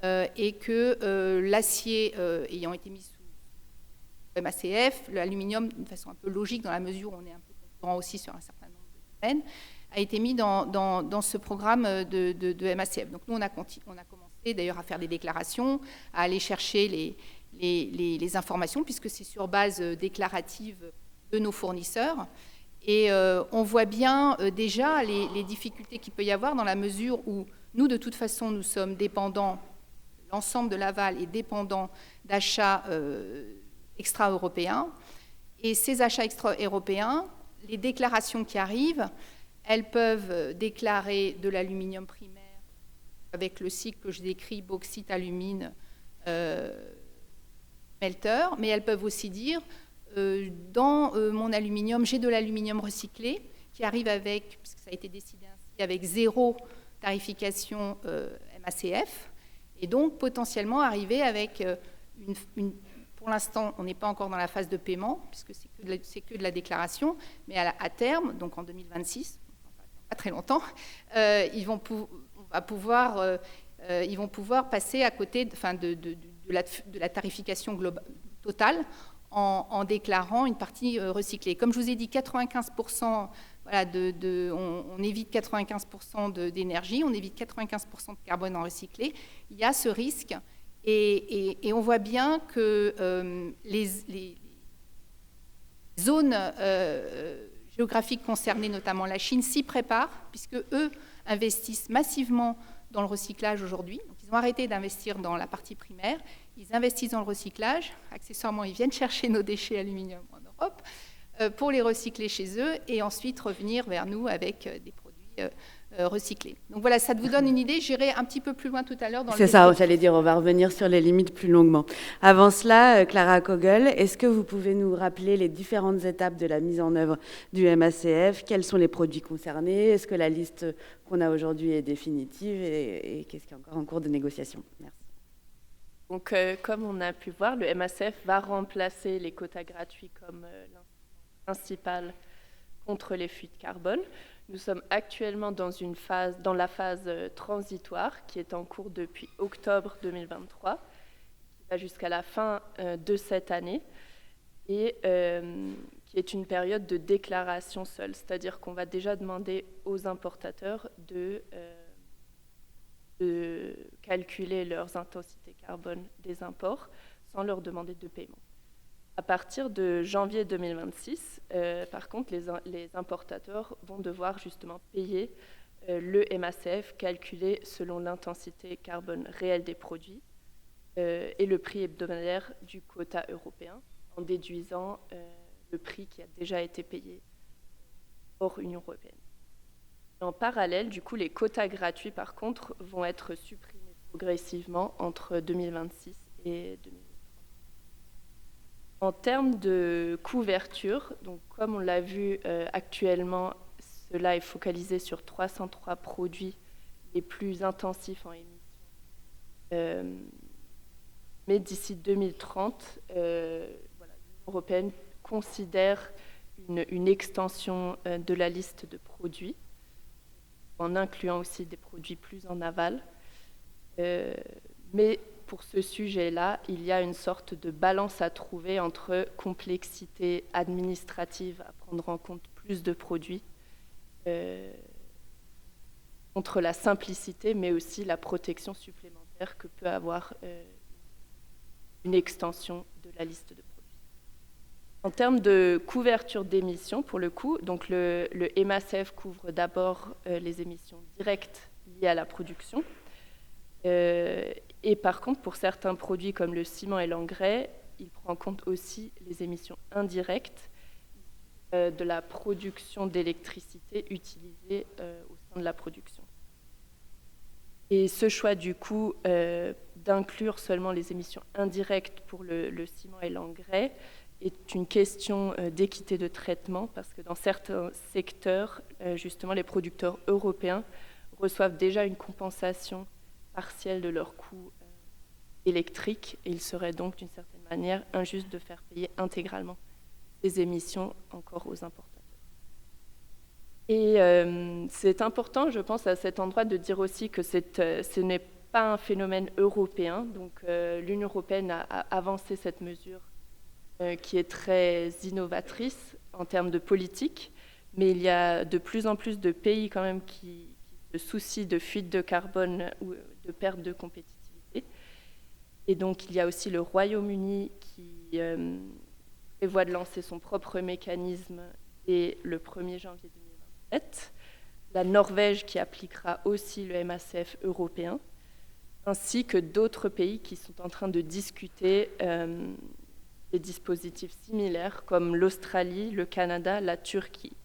et que l'acier ayant été mis sous MACF, l'aluminium, d'une façon un peu logique, dans la mesure où on est un peu concurrent aussi sur un certain nombre de domaines, a été mis dans ce programme de MACF. Donc nous, on a commencé d'ailleurs à faire des déclarations, à aller chercher les informations, puisque c'est sur base déclarative de nos fournisseurs. Et on voit bien déjà les difficultés qu'il peut y avoir, dans la mesure où nous, de toute façon, nous sommes dépendants, l'ensemble de l'aval est dépendant d'achats extra-européens. Et ces achats extra-européens, les déclarations qui arrivent, elles peuvent déclarer de l'aluminium primaire avec le cycle que je décris, bauxite, alumine, smelter, mais elles peuvent aussi dire dans mon aluminium, j'ai de l'aluminium recyclé qui arrive avec, parce que ça a été décidé ainsi, avec 0 tarification MACF, et donc potentiellement arriver avec pour l'instant, on n'est pas encore dans la phase de paiement, puisque c'est que de la déclaration, mais à terme, donc en 2026, pas très longtemps, ils vont pouvoir passer à côté de la tarification totale en déclarant une partie recyclée. Comme je vous ai dit, 95%, voilà, on évite 95% d'énergie, on évite 95% de carbone en recyclé. Il y a ce risque, et on voit bien que les zones géographiques concernées, notamment la Chine, s'y préparent, puisque eux investissent massivement dans le recyclage aujourd'hui. Donc, ils ont arrêté d'investir dans la partie primaire, ils investissent dans le recyclage. Accessoirement, ils viennent chercher nos déchets aluminium en Europe pour les recycler chez eux et ensuite revenir vers nous avec des produits recyclés. Donc voilà, ça vous donne une idée. J'irai un petit peu plus loin tout à l'heure. C'est ça, j'allais dire, on va revenir sur les limites plus longuement. Avant cela, Clara Kogel, est-ce que vous pouvez nous rappeler les différentes étapes de la mise en œuvre du MACF? Quels sont les produits concernés? Est-ce que la liste qu'on a aujourd'hui est définitive? Et qu'est-ce qui est encore en cours de négociation? Merci. Donc, comme on a pu voir, le MACF va remplacer les quotas gratuits comme l'instrument principal contre les fuites carbone. Nous sommes actuellement dans la phase transitoire qui est en cours depuis octobre 2023, qui va jusqu'à la fin de cette année et qui est une période de déclaration seule, c'est-à-dire qu'on va déjà demander aux importateurs de calculer leurs intensités carbone des imports sans leur demander de paiement. À partir de janvier 2026, par contre, les importateurs vont devoir justement payer le MACF calculé selon l'intensité carbone réelle des produits et le prix hebdomadaire du quota européen, en déduisant le prix qui a déjà été payé hors Union européenne. En parallèle, du coup, les quotas gratuits, par contre, vont être supprimés progressivement entre 2026 et 2030. En termes de couverture, donc comme on l'a vu actuellement, cela est focalisé sur 303 produits les plus intensifs en émissions. Mais d'ici 2030, l'Union européenne considère une extension de la liste de produits, en incluant aussi des produits plus en aval. Mais pour ce sujet-là, il y a une sorte de balance à trouver entre complexité administrative à prendre en compte plus de produits, contre la simplicité, mais aussi la protection supplémentaire que peut avoir une extension de la liste de produits. En termes de couverture d'émissions, pour le coup, donc le MACF couvre d'abord les émissions directes liées à la production. Et par contre, pour certains produits comme le ciment et l'engrais, il prend en compte aussi les émissions indirectes de la production d'électricité utilisée au sein de la production. Et ce choix, du coup, d'inclure seulement les émissions indirectes pour le ciment et l'engrais est une question d'équité de traitement, parce que dans certains secteurs, justement, les producteurs européens reçoivent déjà une compensation partielle de leurs coûts électriques, et il serait donc d'une certaine manière injuste de faire payer intégralement ces émissions encore aux importateurs. Et c'est important, je pense, à cet endroit de dire aussi que ce n'est pas un phénomène européen. Donc l'Union européenne a avancé cette mesure qui est très innovatrice en termes de politique, mais il y a de plus en plus de pays quand même qui se soucient de fuite de carbone ou de perte de compétitivité. Et donc il y a aussi le Royaume-Uni qui prévoit de lancer son propre mécanisme dès le 1er janvier 2027, la Norvège qui appliquera aussi le MACF européen, ainsi que d'autres pays qui sont en train de discuter des dispositifs similaires comme l'Australie, le Canada, la Turquie,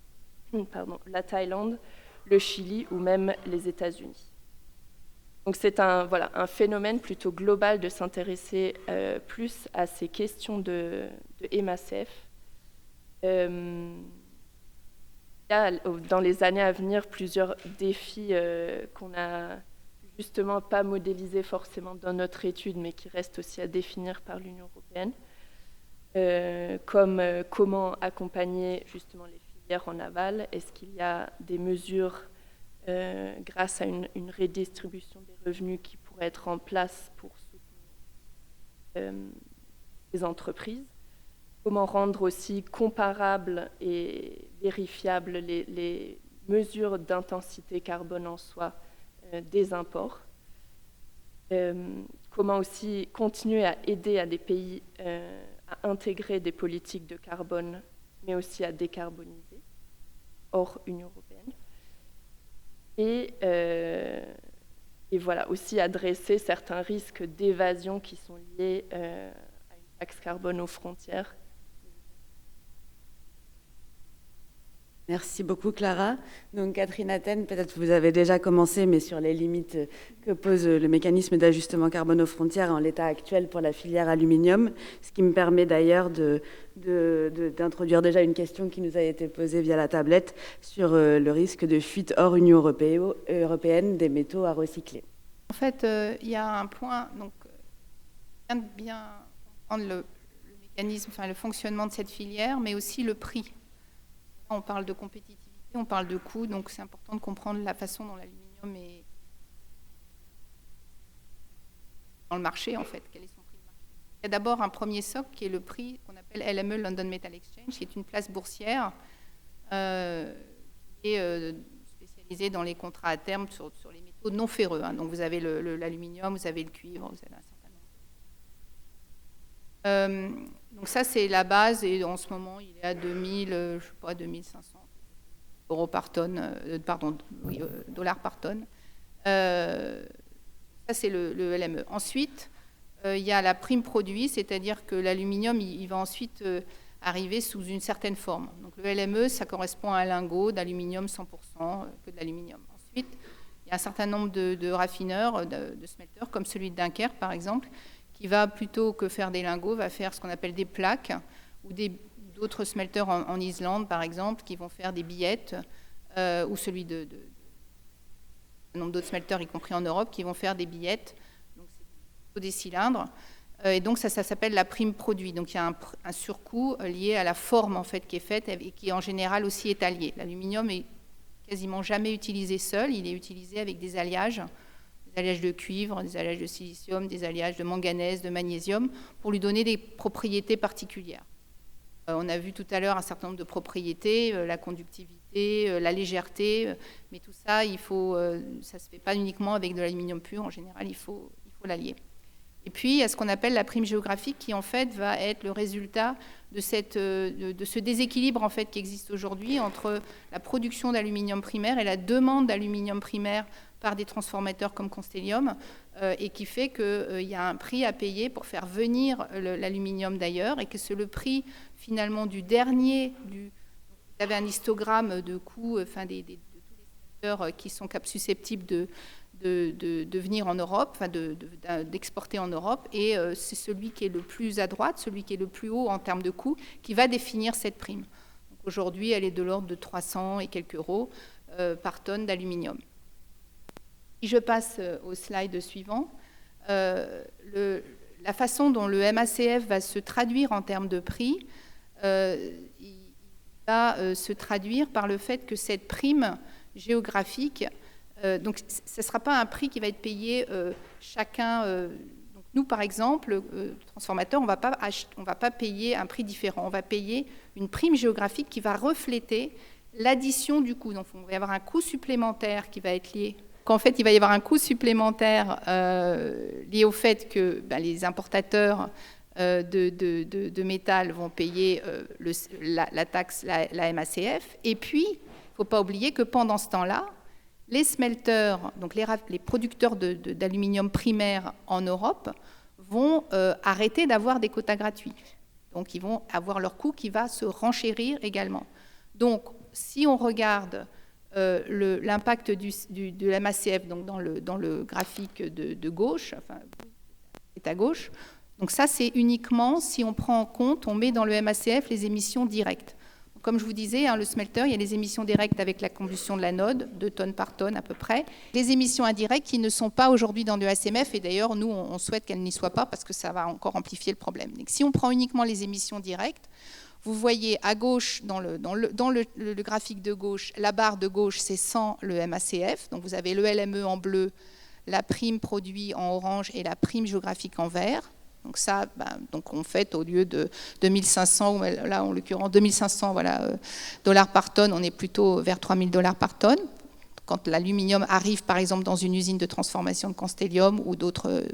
la Thaïlande, le Chili ou même les États-Unis. Donc c'est un phénomène plutôt global de s'intéresser plus à ces questions de MACF. Il y a dans les années à venir plusieurs défis qu'on n'a justement pas modélisés forcément dans notre étude, mais qui restent aussi à définir par l'Union européenne. Comme comment accompagner justement les filières en aval. Est-ce qu'il y a des mesures grâce à une redistribution des revenus qui pourraient être en place pour soutenir les entreprises? Comment rendre aussi comparables et vérifiables les mesures d'intensité carbone en soi des imports? Comment aussi continuer à aider à des pays à intégrer des politiques de carbone, mais aussi à décarboniser, hors Union européenne. Et voilà, aussi adresser certains risques d'évasion qui sont liés à une taxe carbone aux frontières. Merci beaucoup, Clara. Donc, Catherine Athènes, peut-être vous avez déjà commencé, mais sur les limites que pose le mécanisme d'ajustement carbone aux frontières en l'état actuel pour la filière aluminium, ce qui me permet d'ailleurs d'introduire déjà une question qui nous a été posée via la tablette sur le risque de fuite hors Union européenne des métaux à recycler. En fait, il y a un point, donc, bien comprendre le mécanisme, enfin le fonctionnement de cette filière, mais aussi le prix. On parle de compétitivité, on parle de coût, donc c'est important de comprendre la façon dont l'aluminium est dans le marché, en fait, quel est son prix de marché. Il y a d'abord un premier socle qui est le prix qu'on appelle LME, London Metal Exchange, qui est une place boursière qui est spécialisée dans les contrats à terme sur les métaux non ferreux. Hein. Donc vous avez l'aluminium, vous avez le cuivre, vous avez un certain nombre. Donc ça, c'est la base, et en ce moment, il est à 2500 euros par tonne, dollars par tonne. Ça, c'est le LME. Ensuite, il y a la prime produit, c'est-à-dire que l'aluminium, il va ensuite arriver sous une certaine forme. Donc le LME, ça correspond à un lingot d'aluminium 100%, que de l'aluminium. Ensuite, il y a un certain nombre de raffineurs, de smelters, comme celui de Dunkerque, par exemple, qui va, plutôt que faire des lingots, va faire ce qu'on appelle des plaques, ou d'autres smelters en Islande, par exemple, qui vont faire des billettes, ou celui un nombre d'autres smelters, y compris en Europe, qui vont faire des billettes, donc c'est des cylindres, et donc ça s'appelle la prime produit. Donc il y a un surcoût lié à la forme en fait qui est faite et qui en général aussi est allié. L'aluminium est quasiment jamais utilisé seul, il est utilisé avec des alliages de cuivre, des alliages de silicium, des alliages de manganèse, de magnésium, pour lui donner des propriétés particulières. On a vu tout à l'heure un certain nombre de propriétés, la conductivité, la légèreté, mais tout ça, ça ne se fait pas uniquement avec de l'aluminium pur, en général, il faut l'allier. Et puis, il y a ce qu'on appelle la prime géographique qui, en fait, va être le résultat de ce déséquilibre en fait, qui existe aujourd'hui entre la production d'aluminium primaire et la demande d'aluminium primaire par des transformateurs comme Constellium, et qui fait qu'il y a un prix à payer pour faire venir l'aluminium d'ailleurs, et que c'est le prix finalement du dernier, vous avez un histogramme de coûts de tous les secteurs qui sont susceptibles de venir en Europe, d'exporter en Europe, et c'est celui qui est le plus à droite, celui qui est le plus haut en termes de coûts, qui va définir cette prime. Aujourd'hui, elle est de l'ordre de 300 et quelques euros par tonne d'aluminium. Si je passe au slide suivant, la façon dont le MACF va se traduire en termes de prix, il va se traduire par le fait que cette prime géographique, donc ce ne sera pas un prix qui va être payé chacun. Donc nous, par exemple, transformateurs, on ne va pas payer un prix différent. On va payer une prime géographique qui va refléter l'addition du coût. Donc il va y avoir un coût supplémentaire qui va être lié. Qu'en fait, il va y avoir un coût supplémentaire lié au fait que les importateurs de métal vont payer la taxe, la MACF. Et puis, il ne faut pas oublier que pendant ce temps-là, les smelters, donc les producteurs d'aluminium primaire en Europe, vont arrêter d'avoir des quotas gratuits. Donc, ils vont avoir leur coût qui va se renchérir également. Donc, si on regarde l'impact de la MACF donc dans le graphique de gauche, enfin, est à gauche. Donc ça, c'est uniquement si on prend en compte, on met dans le MACF les émissions directes. Donc, comme je vous disais, le smelter, il y a les émissions directes avec la combustion de l'anode, 2 tonnes par tonne à peu près. Les émissions indirectes qui ne sont pas aujourd'hui dans le SMF, et d'ailleurs, nous, on souhaite qu'elles n'y soient pas parce que ça va encore amplifier le problème. Donc, si on prend uniquement les émissions directes, vous voyez à gauche, dans le graphique de gauche, la barre de gauche, c'est sans le MACF. Donc vous avez le LME en bleu, la prime produit en orange et la prime géographique en vert. Donc ça, donc on fait au lieu de 2500, là en l'occurrence 2500 dollars par tonne, on est plutôt vers 3000 dollars par tonne. Quand l'aluminium arrive par exemple dans une usine de transformation de Constellium ou d'autres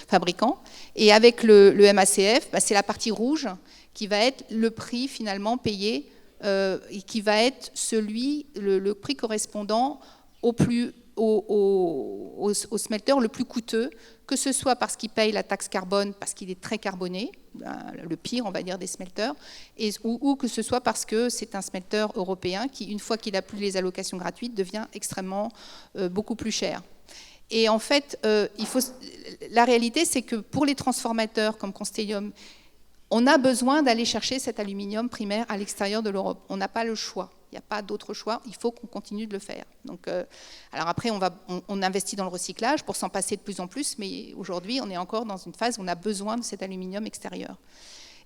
fabricants. Et avec le MACF, c'est la partie rouge qui va être le prix finalement payé et qui va être le prix correspondant au smelter le plus coûteux, que ce soit parce qu'il paye la taxe carbone, parce qu'il est très carboné, le pire on va dire des smelters, ou que ce soit parce que c'est un smelter européen qui, une fois qu'il n'a plus les allocations gratuites, devient extrêmement beaucoup plus cher. Et en fait, la réalité c'est que pour les transformateurs comme Constellium, on a besoin d'aller chercher cet aluminium primaire à l'extérieur de l'Europe. On n'a pas le choix. Il n'y a pas d'autre choix. Il faut qu'on continue de le faire. Donc, alors après, on investit dans le recyclage pour s'en passer de plus en plus, mais aujourd'hui, on est encore dans une phase où on a besoin de cet aluminium extérieur.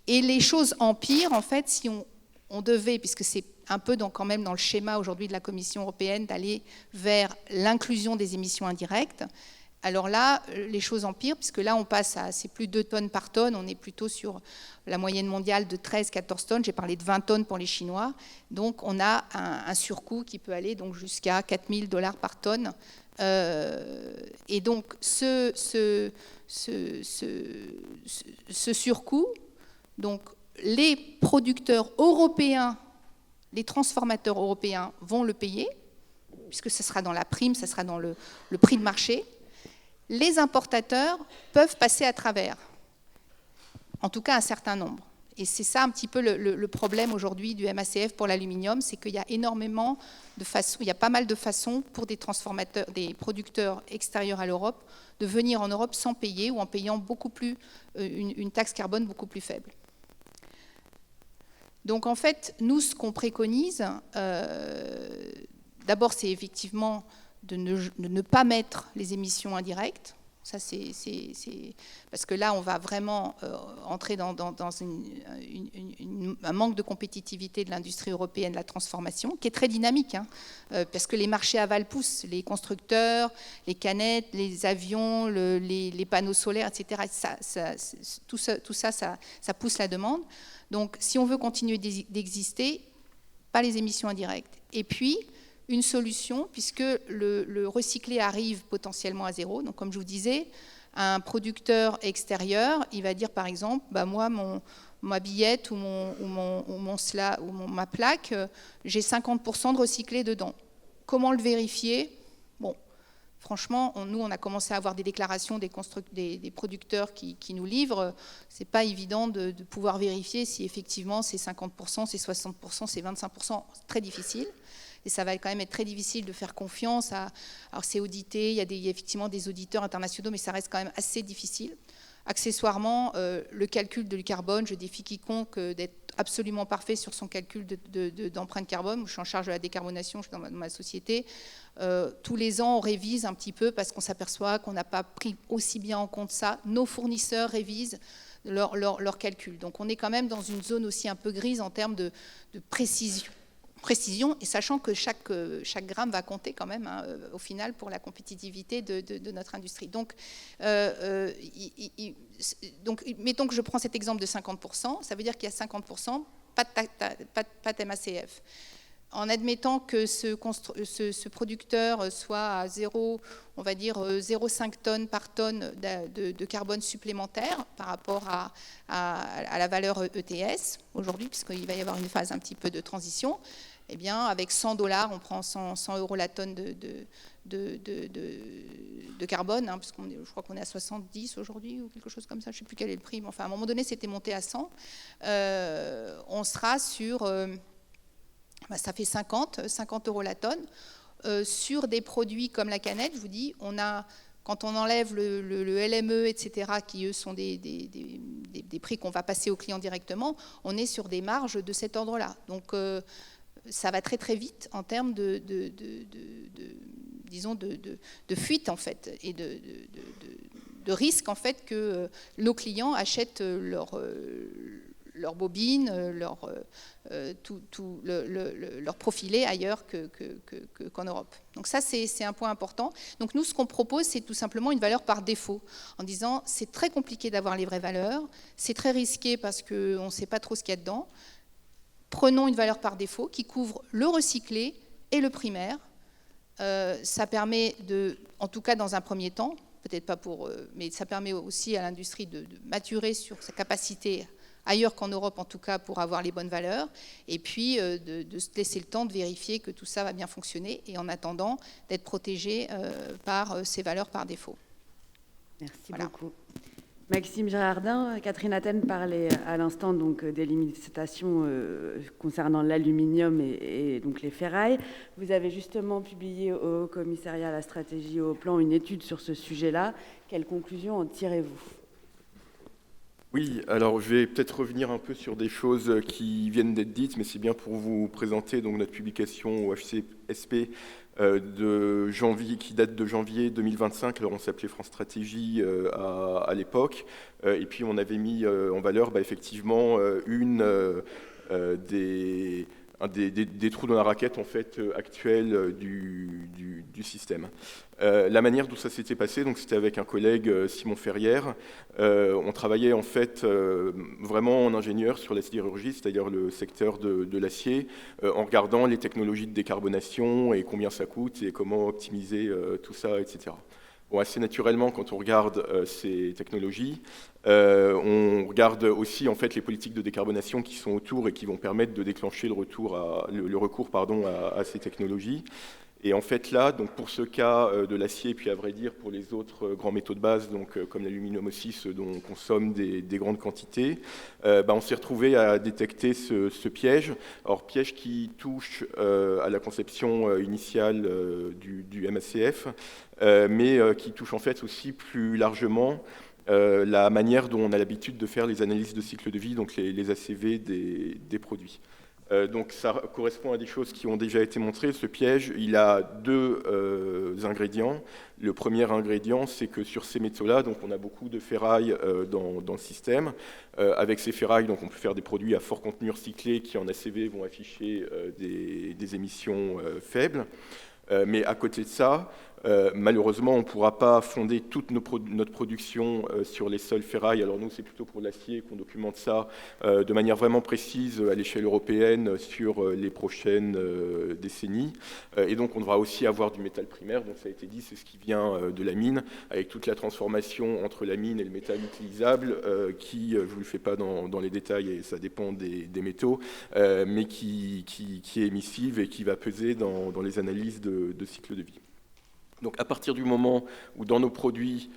Et les choses empirent, en fait, si on devait, puisque c'est un peu quand même dans le schéma aujourd'hui de la Commission européenne, d'aller vers l'inclusion des émissions indirectes. Alors là, les choses empirent, puisque là, on passe à, c'est plus 2 tonnes par tonne, on est plutôt sur la moyenne mondiale de 13-14 tonnes, j'ai parlé de 20 tonnes pour les Chinois, donc on a un surcoût qui peut aller donc jusqu'à $4 000 par tonne. Et donc ce surcoût, donc les producteurs européens, les transformateurs européens vont le payer, puisque ce sera dans la prime, ça sera dans le prix de marché. Les importateurs peuvent passer à travers, en tout cas un certain nombre. Et c'est ça un petit peu le problème aujourd'hui du MACF pour l'aluminium, c'est qu'il y a énormément de façons, il y a pas mal de façons pour des transformateurs, des producteurs extérieurs à l'Europe de venir en Europe sans payer ou en payant beaucoup plus, une taxe carbone beaucoup plus faible. Donc en fait, nous, ce qu'on préconise, d'abord, c'est effectivement de ne pas mettre les émissions indirectes. Ça, c'est parce que là, on va vraiment entrer dans un manque de compétitivité de l'industrie européenne de la transformation, qui est très dynamique, hein, parce que les marchés aval poussent, les constructeurs, les canettes, les avions, les panneaux solaires, etc. Tout ça pousse la demande. Donc, si on veut continuer d'exister, pas les émissions indirectes. Et puis, une solution, puisque le recyclé arrive potentiellement à zéro. Donc, comme je vous disais, un producteur extérieur, il va dire par exemple, bah, moi, ma billette ou ma plaque, j'ai 50% de recyclé dedans. Comment le vérifier? Bon, franchement, nous, on a commencé à avoir des déclarations des producteurs qui nous livrent. C'est pas évident de pouvoir vérifier si effectivement c'est 50%, c'est 60%, c'est 25%. C'est très difficile. Et ça va quand même être très difficile de faire confiance à... Alors c'est audité, il y a effectivement des auditeurs internationaux, mais ça reste quand même assez difficile. Accessoirement, le calcul du carbone, je défie quiconque d'être absolument parfait sur son calcul d'empreinte carbone. Je suis en charge de la décarbonation dans ma société. Tous les ans, on révise un petit peu parce qu'on s'aperçoit qu'on n'a pas pris aussi bien en compte ça. Nos fournisseurs révisent leurs calculs. Donc on est quand même dans une zone aussi un peu grise en termes de précision, et sachant que chaque gramme va compter quand même, hein, au final, pour la compétitivité de notre industrie. Donc, mettons que je prends cet exemple de 50%, ça veut dire qu'il y a 50%, pas de MACF. En admettant que ce producteur soit à 0,5 tonnes par tonne de carbone supplémentaire par rapport à la valeur ETS aujourd'hui, puisqu'il va y avoir une phase un petit peu de transition, eh bien, avec $100, on prend 100 € la tonne de carbone, hein, parce je crois qu'on est à 70 aujourd'hui ou quelque chose comme ça, je ne sais plus quel est le prix, mais enfin, à un moment donné, c'était monté à 100. On sera sur... ça fait 50 € la tonne. Sur des produits comme la canette, je vous dis, quand on enlève le LME, etc., qui eux sont des prix qu'on va passer aux clients directement, on est sur des marges de cet ordre-là. Donc ça va très très vite en termes disons de fuite en fait, et de risque en fait que nos clients achètent leurs bobines, leur profilé ailleurs qu'en Europe. Donc ça, c'est un point important. Donc nous, ce qu'on propose, c'est tout simplement une valeur par défaut, en disant c'est très compliqué d'avoir les vraies valeurs, c'est très risqué parce qu'on ne sait pas trop ce qu'il y a dedans. Prenons une valeur par défaut qui couvre le recyclé et le primaire. Ça permet en tout cas dans un premier temps, peut-être pas mais ça permet aussi à l'industrie de maturer sur sa capacité ailleurs qu'en Europe en tout cas, pour avoir les bonnes valeurs, et puis de se laisser le temps de vérifier que tout ça va bien fonctionner, et en attendant d'être protégé par ces valeurs par défaut. Merci beaucoup. Maxime Girardin, Catherine Athènes parlait à l'instant donc des limitations concernant l'aluminium et donc les ferrailles. Vous avez justement publié au commissariat à la stratégie et au plan une étude sur ce sujet-là. Quelles conclusions en tirez-vous ? Oui, alors je vais peut-être revenir un peu sur des choses qui viennent d'être dites, mais c'est bien pour vous présenter donc notre publication au HCSP de janvier, qui date de janvier 2025. Alors on s'appelait France Stratégie à l'époque, et puis on avait mis en valeur effectivement une des des trous dans la raquette en fait, actuelle du système. La manière dont ça s'était passé, donc c'était avec un collègue, Simon Ferrière. On travaillait en fait vraiment en ingénieur sur la sidérurgie, c'est-à-dire le secteur de l'acier, en regardant les technologies de décarbonation et combien ça coûte et comment optimiser tout ça, etc. Bon, assez naturellement, quand on regarde ces technologies, on regarde aussi en fait, les politiques de décarbonation qui sont autour et qui vont permettre de déclencher le recours à ces technologies. Et en fait là, donc pour ce cas de l'acier, puis à vrai dire pour les autres grands métaux de base, donc comme l'aluminium aussi, ceux dont on consomme des grandes quantités, on s'est retrouvé à détecter ce piège. Alors piège qui touche à la conception initiale du MACF, mais qui touche en fait aussi plus largement la manière dont on a l'habitude de faire les analyses de cycle de vie, donc les ACV des produits. Donc ça correspond à des choses qui ont déjà été montrées. Ce piège, il a deux ingrédients. Le premier ingrédient, c'est que sur ces métaux-là, donc on a beaucoup de ferraille dans le système. Avec ces ferrailles, donc on peut faire des produits à fort contenu recyclé qui en ACV vont afficher des émissions faibles. Mais à côté de ça, malheureusement, on ne pourra pas fonder toute notre production sur les seuls ferrailles. Alors nous, c'est plutôt pour l'acier qu'on documente ça de manière vraiment précise à l'échelle européenne sur les prochaines décennies. Et donc, on devra aussi avoir du métal primaire. Donc, ça a été dit, c'est ce qui vient de la mine, avec toute la transformation entre la mine et le métal utilisable, qui, je ne vous le fais pas dans les détails, et ça dépend des métaux, mais qui est émissive et qui va peser dans les analyses de cycle de vie. Donc à partir du moment où dans nos produits,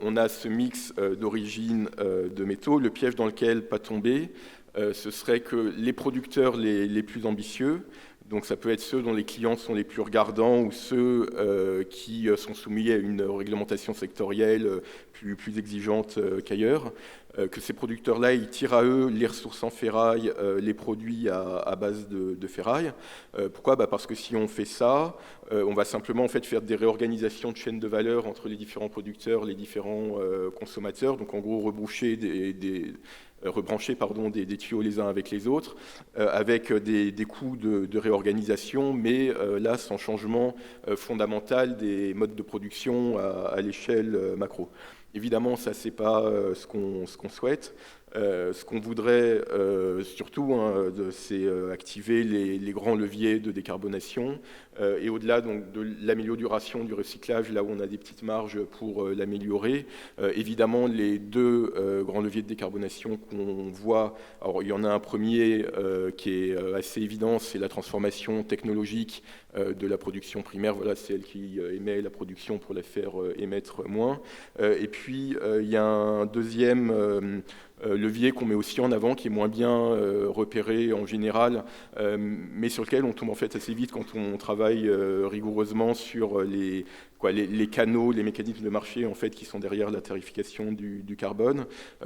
on a ce mix d'origine de métaux, le piège dans lequel pas tomber, ce serait que les producteurs les plus ambitieux, donc ça peut être ceux dont les clients sont les plus regardants ou ceux qui sont soumis à une réglementation sectorielle plus exigeante qu'ailleurs, que ces producteurs-là, ils tirent à eux les ressources en ferraille, les produits à base de ferraille. Pourquoi ? Parce que si on fait ça, on va simplement en fait, faire des réorganisations de chaînes de valeur entre les différents producteurs, les différents consommateurs, donc en gros rebrancher des tuyaux les uns avec les autres, avec des coûts de réorganisation, mais là sans changement fondamental des modes de production à l'échelle macro. Évidemment, ça, c'est pas ce qu'on souhaite. Ce qu'on voudrait surtout, c'est activer les grands leviers de décarbonation et au-delà donc, de l'amélioration du recyclage, là où on a des petites marges pour l'améliorer. Évidemment, les deux grands leviers de décarbonation qu'on voit, alors il y en a un premier qui est assez évident, c'est la transformation technologique de la production primaire. Voilà, c'est elle qui émet la production pour la faire émettre moins. Et puis, il y a un deuxième levier qu'on met aussi en avant, qui est moins bien repéré en général, mais sur lequel on tombe en fait assez vite quand on travaille rigoureusement sur les canaux, les mécanismes de marché en fait, qui sont derrière la tarification du carbone.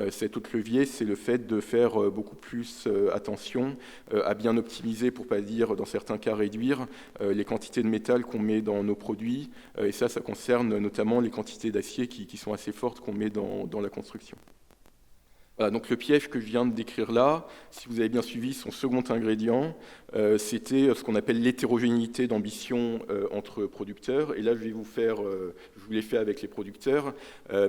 Cet autre levier, c'est le fait de faire beaucoup plus attention à bien optimiser, pour ne pas dire dans certains cas réduire, les quantités de métal qu'on met dans nos produits. Et ça concerne notamment les quantités d'acier qui sont assez fortes qu'on met dans la construction. Voilà, donc le piège que je viens de décrire là, si vous avez bien suivi, son second ingrédient, c'était ce qu'on appelle l'hétérogénéité d'ambition entre producteurs. Et là, je vous l'ai fait avec les producteurs,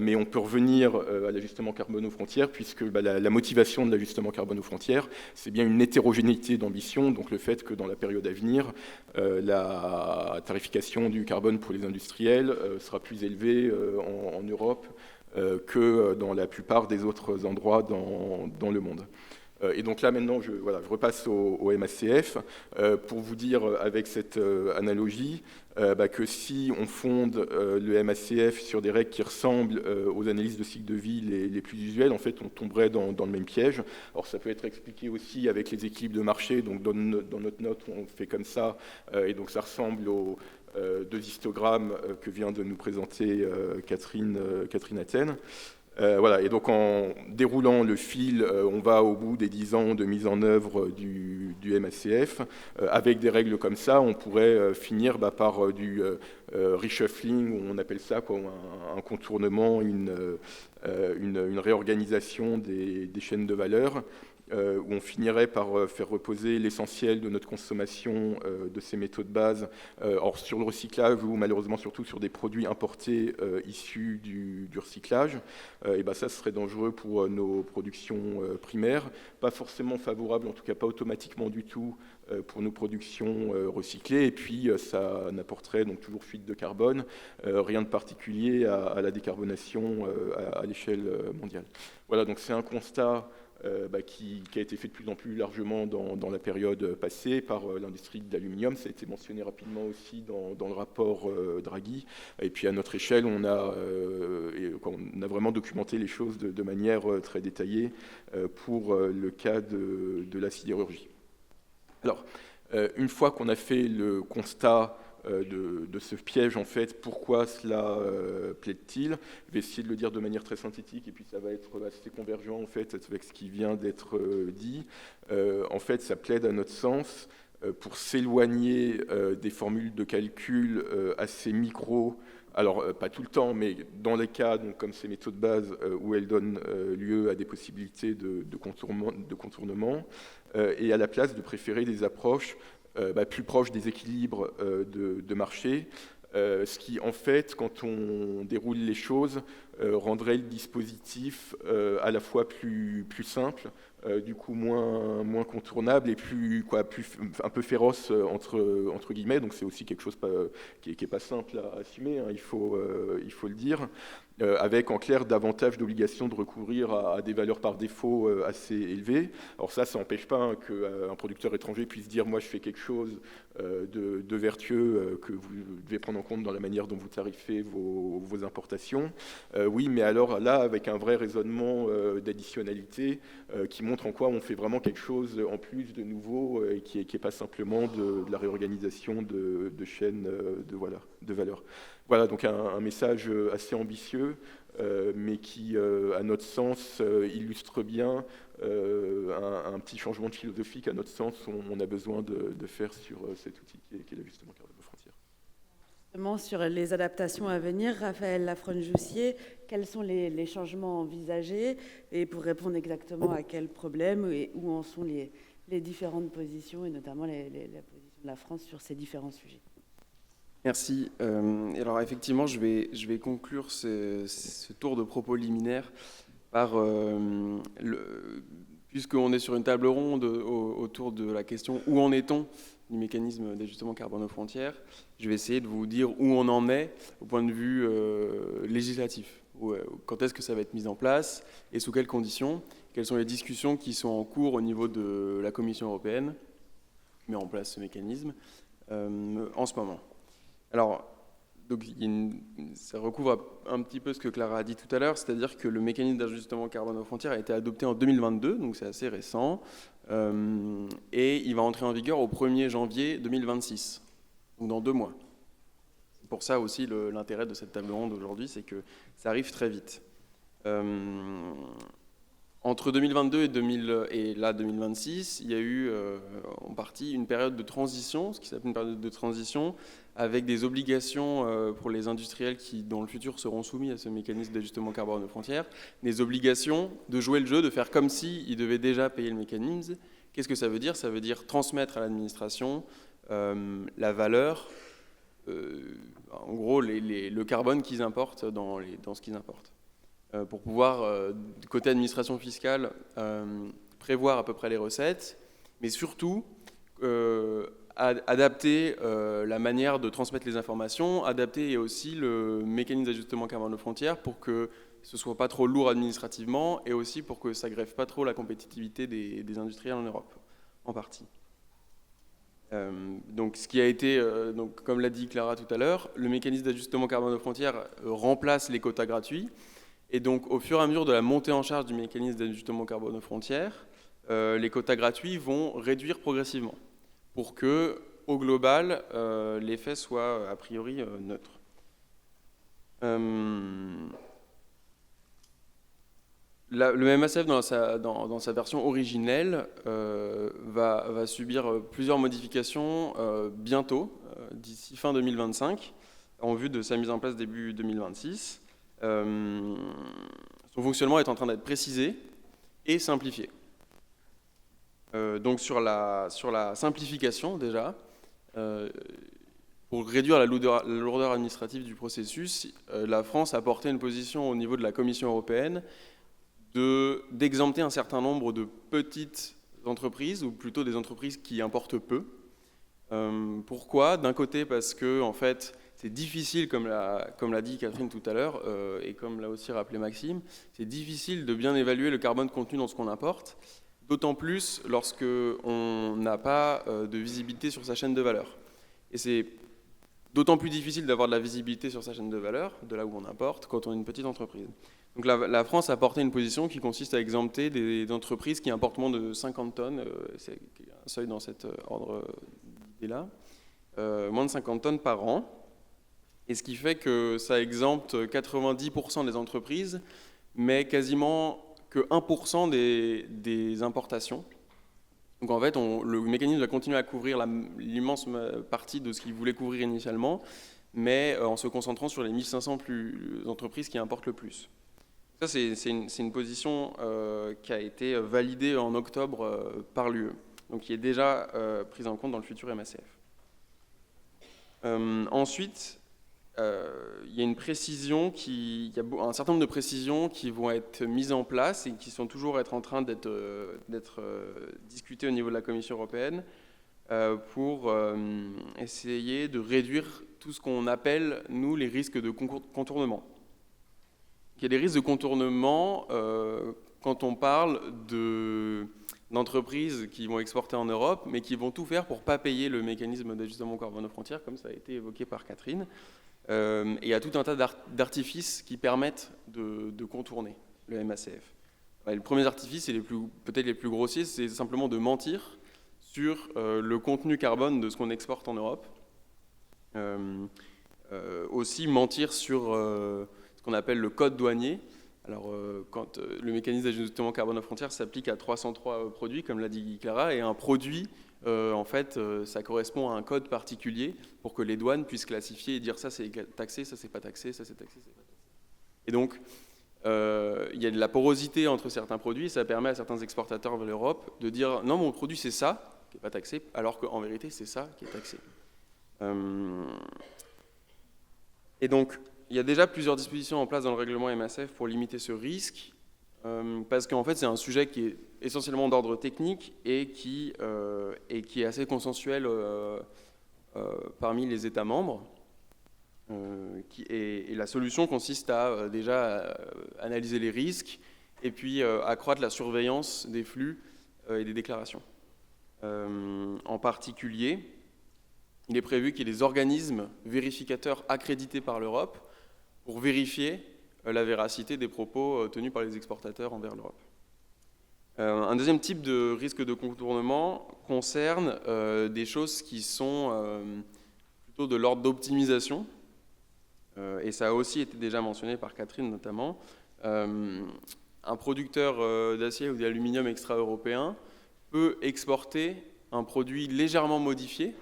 mais on peut revenir à l'ajustement carbone aux frontières, puisque la motivation de l'ajustement carbone aux frontières, c'est bien une hétérogénéité d'ambition, donc le fait que dans la période à venir, la tarification du carbone pour les industriels sera plus élevée en Europe que dans la plupart des autres endroits dans le monde. Et donc là, maintenant, je repasse au MACF pour vous dire, avec cette analogie, que si on fonde le MACF sur des règles qui ressemblent aux analyses de cycle de vie les plus usuelles, en fait, on tomberait dans le même piège. Alors, ça peut être expliqué aussi avec les équilibres de marché. Donc, dans notre note, on fait comme ça, et donc ça ressemble aux deux histogrammes que vient de nous présenter Catherine Athènes. Voilà, et donc en déroulant le fil, on va au bout des 10 ans de mise en œuvre du MACF. Avec des règles comme ça, on pourrait finir par du reshuffling, on appelle ça un contournement, une réorganisation des chaînes de valeur. où on finirait par faire reposer l'essentiel de notre consommation de ces métaux de base sur le recyclage ou malheureusement surtout sur des produits importés issus du recyclage, et ben ça serait dangereux pour nos productions primaires, pas forcément favorable, en tout cas pas automatiquement du tout pour nos productions recyclées, et puis ça n'apporterait donc toujours fuite de carbone, rien de particulier à la décarbonation à l'échelle mondiale. Voilà, donc c'est un constat qui a été fait de plus en plus largement dans la période passée par l'industrie de l'aluminium. Ça a été mentionné rapidement aussi dans le rapport Draghi. Et puis à notre échelle, on a vraiment documenté les choses de manière très détaillée pour le cas de la sidérurgie. Alors, une fois qu'on a fait le constat de ce piège, en fait, pourquoi cela plaide-t-il? Je vais essayer de le dire de manière très synthétique, et puis ça va être assez convergent, en fait, avec ce qui vient d'être dit. En fait, ça plaide, à notre sens, pour s'éloigner des formules de calcul assez micro. Alors, pas tout le temps, mais dans les cas, donc, comme ces méthodes de base, où elles donnent lieu à des possibilités de contournement, et à la place de préférer des approches plus proches des équilibres de marché, ce qui, en fait, quand on déroule les choses, rendrait le dispositif à la fois plus simple, du coup moins contournable et un peu féroce entre guillemets. Donc c'est aussi quelque chose qui est pas simple à assumer, hein, il faut le dire, avec en clair davantage d'obligations de recourir à des valeurs par défaut assez élevées. Alors ça n'empêche pas qu'un producteur étranger puisse dire moi je fais quelque chose de vertueux que vous devez prendre en compte dans la manière dont vous tarifez vos importations. Oui, mais alors là, avec un vrai raisonnement d'additionnalité qui montre en quoi on fait vraiment quelque chose en plus de nouveau et qui n'est pas simplement de la réorganisation de chaînes de valeur. Voilà, donc un message assez ambitieux, mais qui, à notre sens, illustre bien un petit changement de philosophie qu'à notre sens, on a besoin de faire sur cet outil qui est l'ajustement carbone aux frontières. Sur les adaptations à venir, Raphaël Lafronne-Joussier, quels sont les changements envisagés et pour répondre exactement à quels problèmes et où en sont les différentes positions et notamment la position de la France sur ces différents sujets. Merci. Alors effectivement, je vais conclure ce tour de propos liminaire par, puisqu'on est sur une table ronde autour de la question où en est-on du mécanisme d'ajustement carbone aux frontières, je vais essayer de vous dire où on en est au point de vue législatif. Quand est-ce que ça va être mis en place et sous quelles conditions? Quelles sont les discussions qui sont en cours au niveau de la Commission européenne qui met en place ce mécanisme en ce moment? Alors, donc, ça recouvre un petit peu ce que Clara a dit tout à l'heure, c'est-à-dire que le mécanisme d'ajustement carbone aux frontières a été adopté en 2022, donc c'est assez récent, et il va entrer en vigueur au 1er janvier 2026, donc dans 2 mois. C'est pour ça aussi l'intérêt de cette table ronde aujourd'hui, c'est que ça arrive très vite. Entre 2022 et là 2026, il y a eu en partie une période de transition, ce qui s'appelle une période de transition, avec des obligations pour les industriels qui, dans le futur, seront soumis à ce mécanisme d'ajustement carbone aux frontières, des obligations de jouer le jeu, de faire comme s'ils devaient déjà payer le mécanisme. Qu'est-ce que ça veut dire? Ça veut dire transmettre à l'administration la valeur, en gros, le carbone qu'ils importent dans ce qu'ils importent. Pour pouvoir, du côté administration fiscale, prévoir à peu près les recettes, mais surtout adapter la manière de transmettre les informations, adapter aussi le mécanisme d'ajustement carbone aux frontières pour que ce ne soit pas trop lourd administrativement et aussi pour que ça ne greffe pas trop la compétitivité des industriels en Europe, en partie. Donc, ce qui a été, donc, comme l'a dit Clara tout à l'heure, le mécanisme d'ajustement carbone aux frontières remplace les quotas gratuits. Et donc, au fur et à mesure de la montée en charge du mécanisme d'ajustement carbone aux frontières, les quotas gratuits vont réduire progressivement pour que, au global, l'effet soit a priori neutre. Le MSF, dans sa version originelle, va subir plusieurs modifications bientôt, d'ici fin 2025, en vue de sa mise en place début 2026. Son fonctionnement est en train d'être précisé et simplifié. Donc sur la simplification déjà, pour réduire la lourdeur administrative du processus, la France a porté une position au niveau de la Commission européenne d'exempter un certain nombre de petites entreprises, ou plutôt des entreprises qui importent peu. Pourquoi ? D'un côté parce que en fait, c'est difficile, comme l'a dit Catherine tout à l'heure, et comme l'a aussi rappelé Maxime, c'est difficile de bien évaluer le carbone contenu dans ce qu'on importe, d'autant plus lorsqu'on n'a pas de visibilité sur sa chaîne de valeur. Et c'est d'autant plus difficile d'avoir de la visibilité sur sa chaîne de valeur, de là où on importe, quand on est une petite entreprise. Donc la France a porté une position qui consiste à exempter des entreprises qui importent moins de 50 tonnes, c'est un seuil dans cet ordre d'idée-là, moins de 50 tonnes par an. Et ce qui fait que ça exempte 90% des entreprises, mais quasiment que 1% des importations. Donc en fait, le mécanisme va continuer à couvrir l'immense partie de ce qu'il voulait couvrir initialement, mais en se concentrant sur les 1500 entreprises qui importent le plus. Ça, c'est une position qui a été validée en octobre par l'UE, donc qui est déjà prise en compte dans le futur MACF. Ensuite, il y a une précision, il y a un certain nombre de précisions qui vont être mises en place et qui sont toujours en train d'être discutées au niveau de la Commission européenne pour essayer de réduire tout ce qu'on appelle, nous, les risques de contournement. Il y a des risques de contournement quand on parle d'entreprises qui vont exporter en Europe, mais qui vont tout faire pour ne pas payer le mécanisme d'ajustement carbone aux frontières, comme ça a été évoqué par Catherine. Et il y a tout un tas d'artifices qui permettent de contourner le MACF. Le premier artifice, et peut-être les plus grossiers, c'est simplement de mentir sur le contenu carbone de ce qu'on exporte en Europe. Aussi mentir sur ce qu'on appelle le code douanier. Alors, quand le mécanisme d'ajustement carbone aux frontières s'applique à 303 produits, comme l'a dit Clara, et un produit, en fait, ça correspond à un code particulier pour que les douanes puissent classifier et dire ça c'est taxé, ça c'est pas taxé, ça c'est taxé, c'est pas taxé. Et donc, il y a de la porosité entre certains produits, et ça permet à certains exportateurs vers l'Europe de dire non, mon produit c'est ça qui n'est pas taxé, alors qu'en vérité c'est ça qui est taxé. Et donc, il y a déjà plusieurs dispositions en place dans le règlement MACF pour limiter ce risque, parce qu'en fait c'est un sujet qui est essentiellement d'ordre technique et qui est assez consensuel parmi les États membres. Et la solution consiste à déjà analyser les risques et puis accroître la surveillance des flux et des déclarations. En particulier, il est prévu qu'il y ait des organismes vérificateurs accrédités par l'Europe pour vérifier la véracité des propos tenus par les exportateurs envers l'Europe. Un deuxième type de risque de contournement concerne des choses qui sont plutôt de l'ordre d'optimisation, et ça a aussi été déjà mentionné par Catherine notamment. Un producteur d'acier ou d'aluminium extra-européen peut exporter un produit légèrement modifié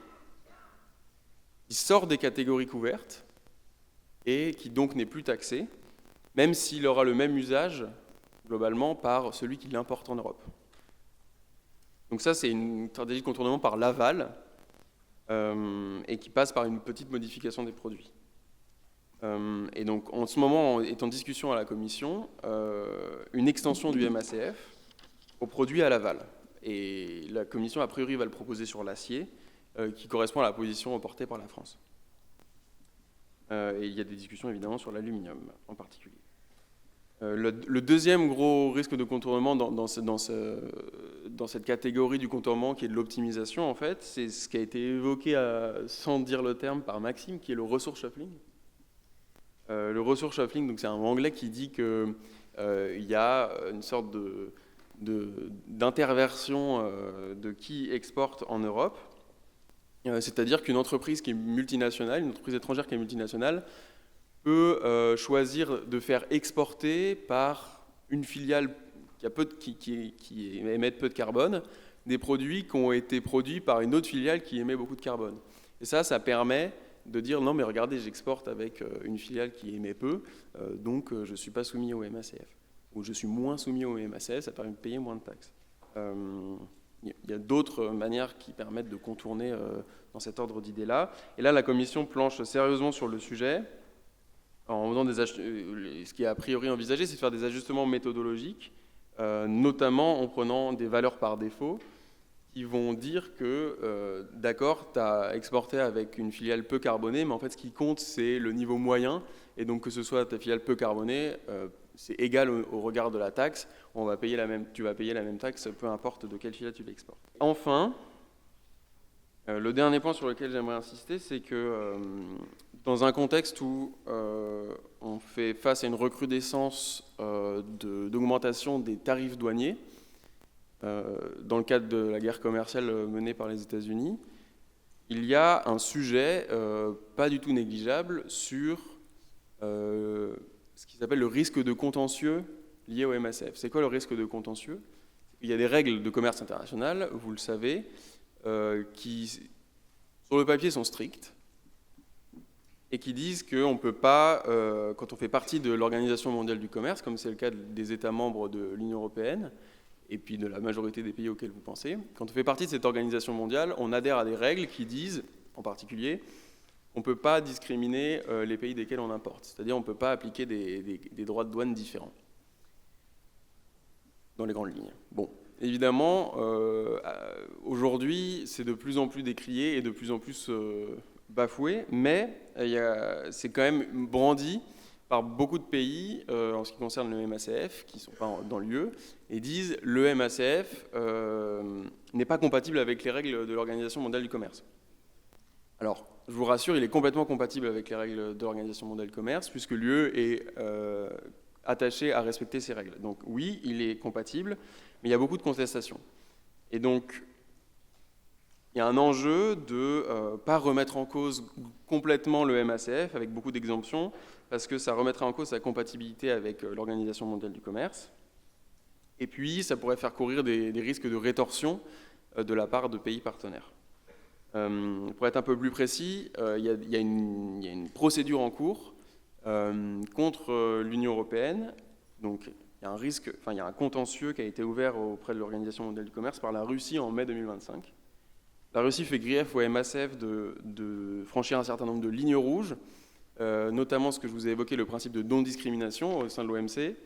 qui sort des catégories couvertes et qui donc n'est plus taxé, même s'il aura le même usage globalement par celui qui l'importe en Europe. Donc ça, c'est une stratégie de contournement par l'aval et qui passe par une petite modification des produits. Et donc en ce moment est en discussion à la Commission une extension du MACF aux produits à l'aval. Et la Commission, a priori, va le proposer sur l'acier, qui correspond à la position portée par la France. Et il y a des discussions évidemment sur l'aluminium en particulier. Le deuxième gros risque de contournement dans cette catégorie du contournement qui est de l'optimisation, en fait, c'est ce qui a été évoqué sans dire le terme par Maxime, qui est le resource shuffling. Le resource shuffling, donc c'est un anglais qui dit qu'il y a une sorte d'interversion de qui exporte en Europe. C'est-à-dire qu'une entreprise qui est multinationale, une entreprise étrangère qui est multinationale, peut choisir de faire exporter par une filiale qui émet peu de carbone des produits qui ont été produits par une autre filiale qui émet beaucoup de carbone. Et ça permet de dire non mais regardez, j'exporte avec une filiale qui émet peu, donc je ne suis pas soumis au MACF. Ou je suis moins soumis au MACF, ça permet de payer moins de taxes. il y a d'autres manières qui permettent de contourner dans cet ordre d'idées-là. Et là, la Commission planche sérieusement sur le sujet, en faisant ce qui est a priori envisagé, c'est de faire des ajustements méthodologiques, notamment en prenant des valeurs par défaut, qui vont dire que, d'accord, tu as exporté avec une filiale peu carbonée, mais en fait, ce qui compte, c'est le niveau moyen, et donc que ce soit ta filiale peu carbonée, c'est égal au regard de la taxe, tu vas payer la même taxe, peu importe de quelle filiale tu l'exportes. Enfin, le dernier point sur lequel j'aimerais insister, c'est que dans un contexte où on fait face à une recrudescence d'augmentation des tarifs douaniers, dans le cadre de la guerre commerciale menée par les États-Unis, il y a un sujet pas du tout négligeable sur ce qui s'appelle le risque de contentieux lié au MACF. C'est quoi le risque de contentieux? Il y a des règles de commerce international, vous le savez, qui, sur le papier, sont strictes et qui disent qu'on ne peut pas, quand on fait partie de l'Organisation mondiale du commerce, comme c'est le cas des États membres de l'Union européenne, et puis de la majorité des pays auxquels vous pensez, quand on fait partie de cette organisation mondiale, on adhère à des règles qui disent, en particulier, on ne peut pas discriminer les pays desquels on importe. C'est-à-dire on ne peut pas appliquer des droits de douane différents, dans les grandes lignes. Bon, évidemment, aujourd'hui, c'est de plus en plus décrié et de plus en plus bafoué, mais c'est quand même brandi par beaucoup de pays en ce qui concerne le MACF, qui ne sont pas dans l'UE, et disent le MACF n'est pas compatible avec les règles de l'Organisation mondiale du commerce. Alors, je vous rassure, il est complètement compatible avec les règles de l'Organisation mondiale du commerce, puisque l'UE est attaché à respecter ces règles. Donc oui, il est compatible, mais il y a beaucoup de contestations. Et donc, il y a un enjeu de ne pas remettre en cause complètement le MACF, avec beaucoup d'exemptions, parce que ça remettrait en cause sa compatibilité avec l'Organisation mondiale du commerce. Et puis, ça pourrait faire courir des risques de rétorsion de la part de pays partenaires. Pour être un peu plus précis, il y a une procédure en cours contre l'Union européenne. Donc, il y a un contentieux qui a été ouvert auprès de l'Organisation mondiale du commerce par la Russie en mai 2025. La Russie fait grief au MACF de franchir un certain nombre de lignes rouges, notamment ce que je vous ai évoqué, le principe de non-discrimination au sein de l'OMC,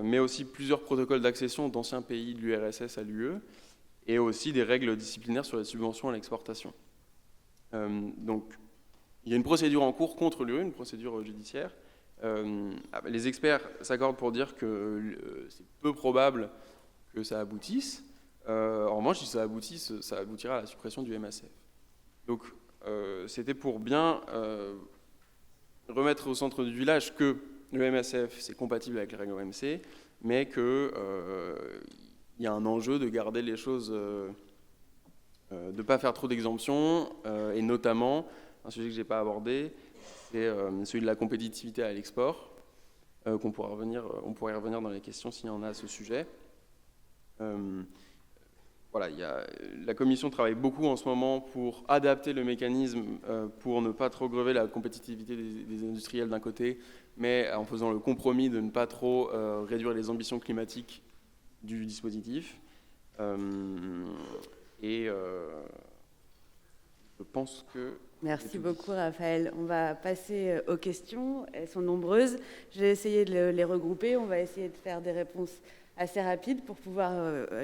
mais aussi plusieurs protocoles d'accession d'anciens pays de l'URSS à l'UE, et aussi des règles disciplinaires sur les subventions à l'exportation. Donc, il y a une procédure en cours contre l'UE, une procédure judiciaire. Les experts s'accordent pour dire que c'est peu probable que ça aboutisse. En revanche, si ça aboutit, ça aboutira à la suppression du MACF. Donc, c'était pour bien remettre au centre du village que le MACF, c'est compatible avec les règles OMC, mais qu'il y a un enjeu de garder les choses, de ne pas faire trop d'exemptions, et notamment, un sujet que je n'ai pas abordé, c'est celui de la compétitivité à l'export, on pourrait y revenir dans les questions s'il y en a à ce sujet. Voilà, la Commission travaille beaucoup en ce moment pour adapter le mécanisme pour ne pas trop grever la compétitivité des industriels d'un côté, mais en faisant le compromis de ne pas trop réduire les ambitions climatiques du dispositif. Je pense que... Merci beaucoup, Raphaël. On va passer aux questions. Elles sont nombreuses. Je vais essayer de les regrouper. On va essayer de faire des réponses assez rapides pour pouvoir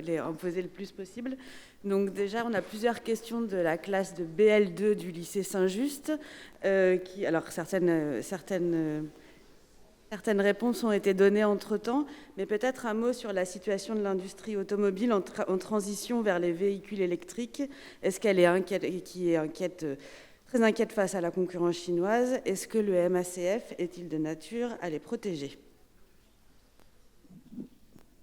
les en poser le plus possible. Donc déjà, on a plusieurs questions de la classe de BL2 du lycée Saint-Just. Alors, certaines réponses ont été données entre-temps, mais peut-être un mot sur la situation de l'industrie automobile en transition vers les véhicules électriques. Est-ce qu'elle est très inquiète face à la concurrence chinoise? Est-ce que le MACF est-il de nature à les protéger?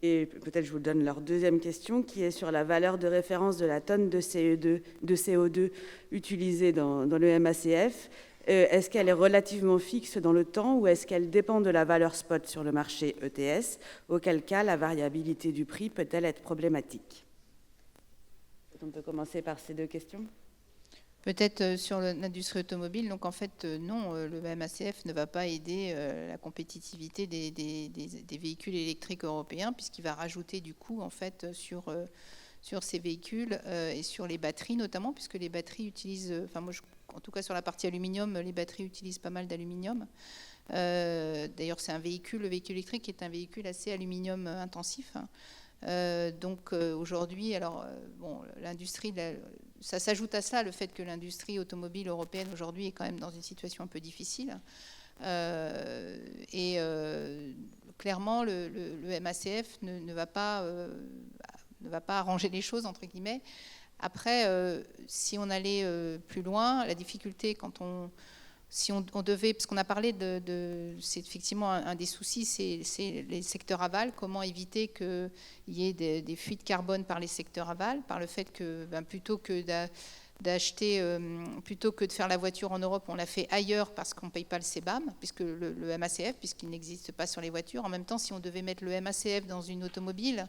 Et peut-être je vous donne leur deuxième question, qui est sur la valeur de référence de la tonne de CO2 utilisée dans le MACF. Est-ce qu'elle est relativement fixe dans le temps ou est-ce qu'elle dépend de la valeur spot sur le marché ETS, auquel cas la variabilité du prix peut-elle être problématique? On peut commencer par ces deux questions. Peut-être sur l'industrie automobile. Donc en fait, non, le MACF ne va pas aider la compétitivité des véhicules électriques européens, puisqu'il va rajouter du coût en fait sur sur ces véhicules et sur les batteries notamment, puisque les batteries utilisent, en tout cas sur la partie aluminium, les batteries utilisent pas mal d'aluminium. D'ailleurs, le véhicule électrique est un véhicule assez aluminium intensif. Donc aujourd'hui, l'industrie, ça s'ajoute à cela, le fait que l'industrie automobile européenne aujourd'hui est quand même dans une situation un peu difficile. Clairement, le MACF ne va pas arranger les choses, entre guillemets. Après, si on allait plus loin, la difficulté si on devait, parce qu'on a parlé c'est effectivement un des soucis, c'est les secteurs aval, comment éviter qu'il y ait des fuites carbone par les secteurs aval, par le fait que plutôt que de faire la voiture en Europe, on l'a fait ailleurs parce qu'on ne paye pas le CBAM, puisque le MACF, puisqu'il n'existe pas sur les voitures. En même temps, si on devait mettre le MACF dans une automobile,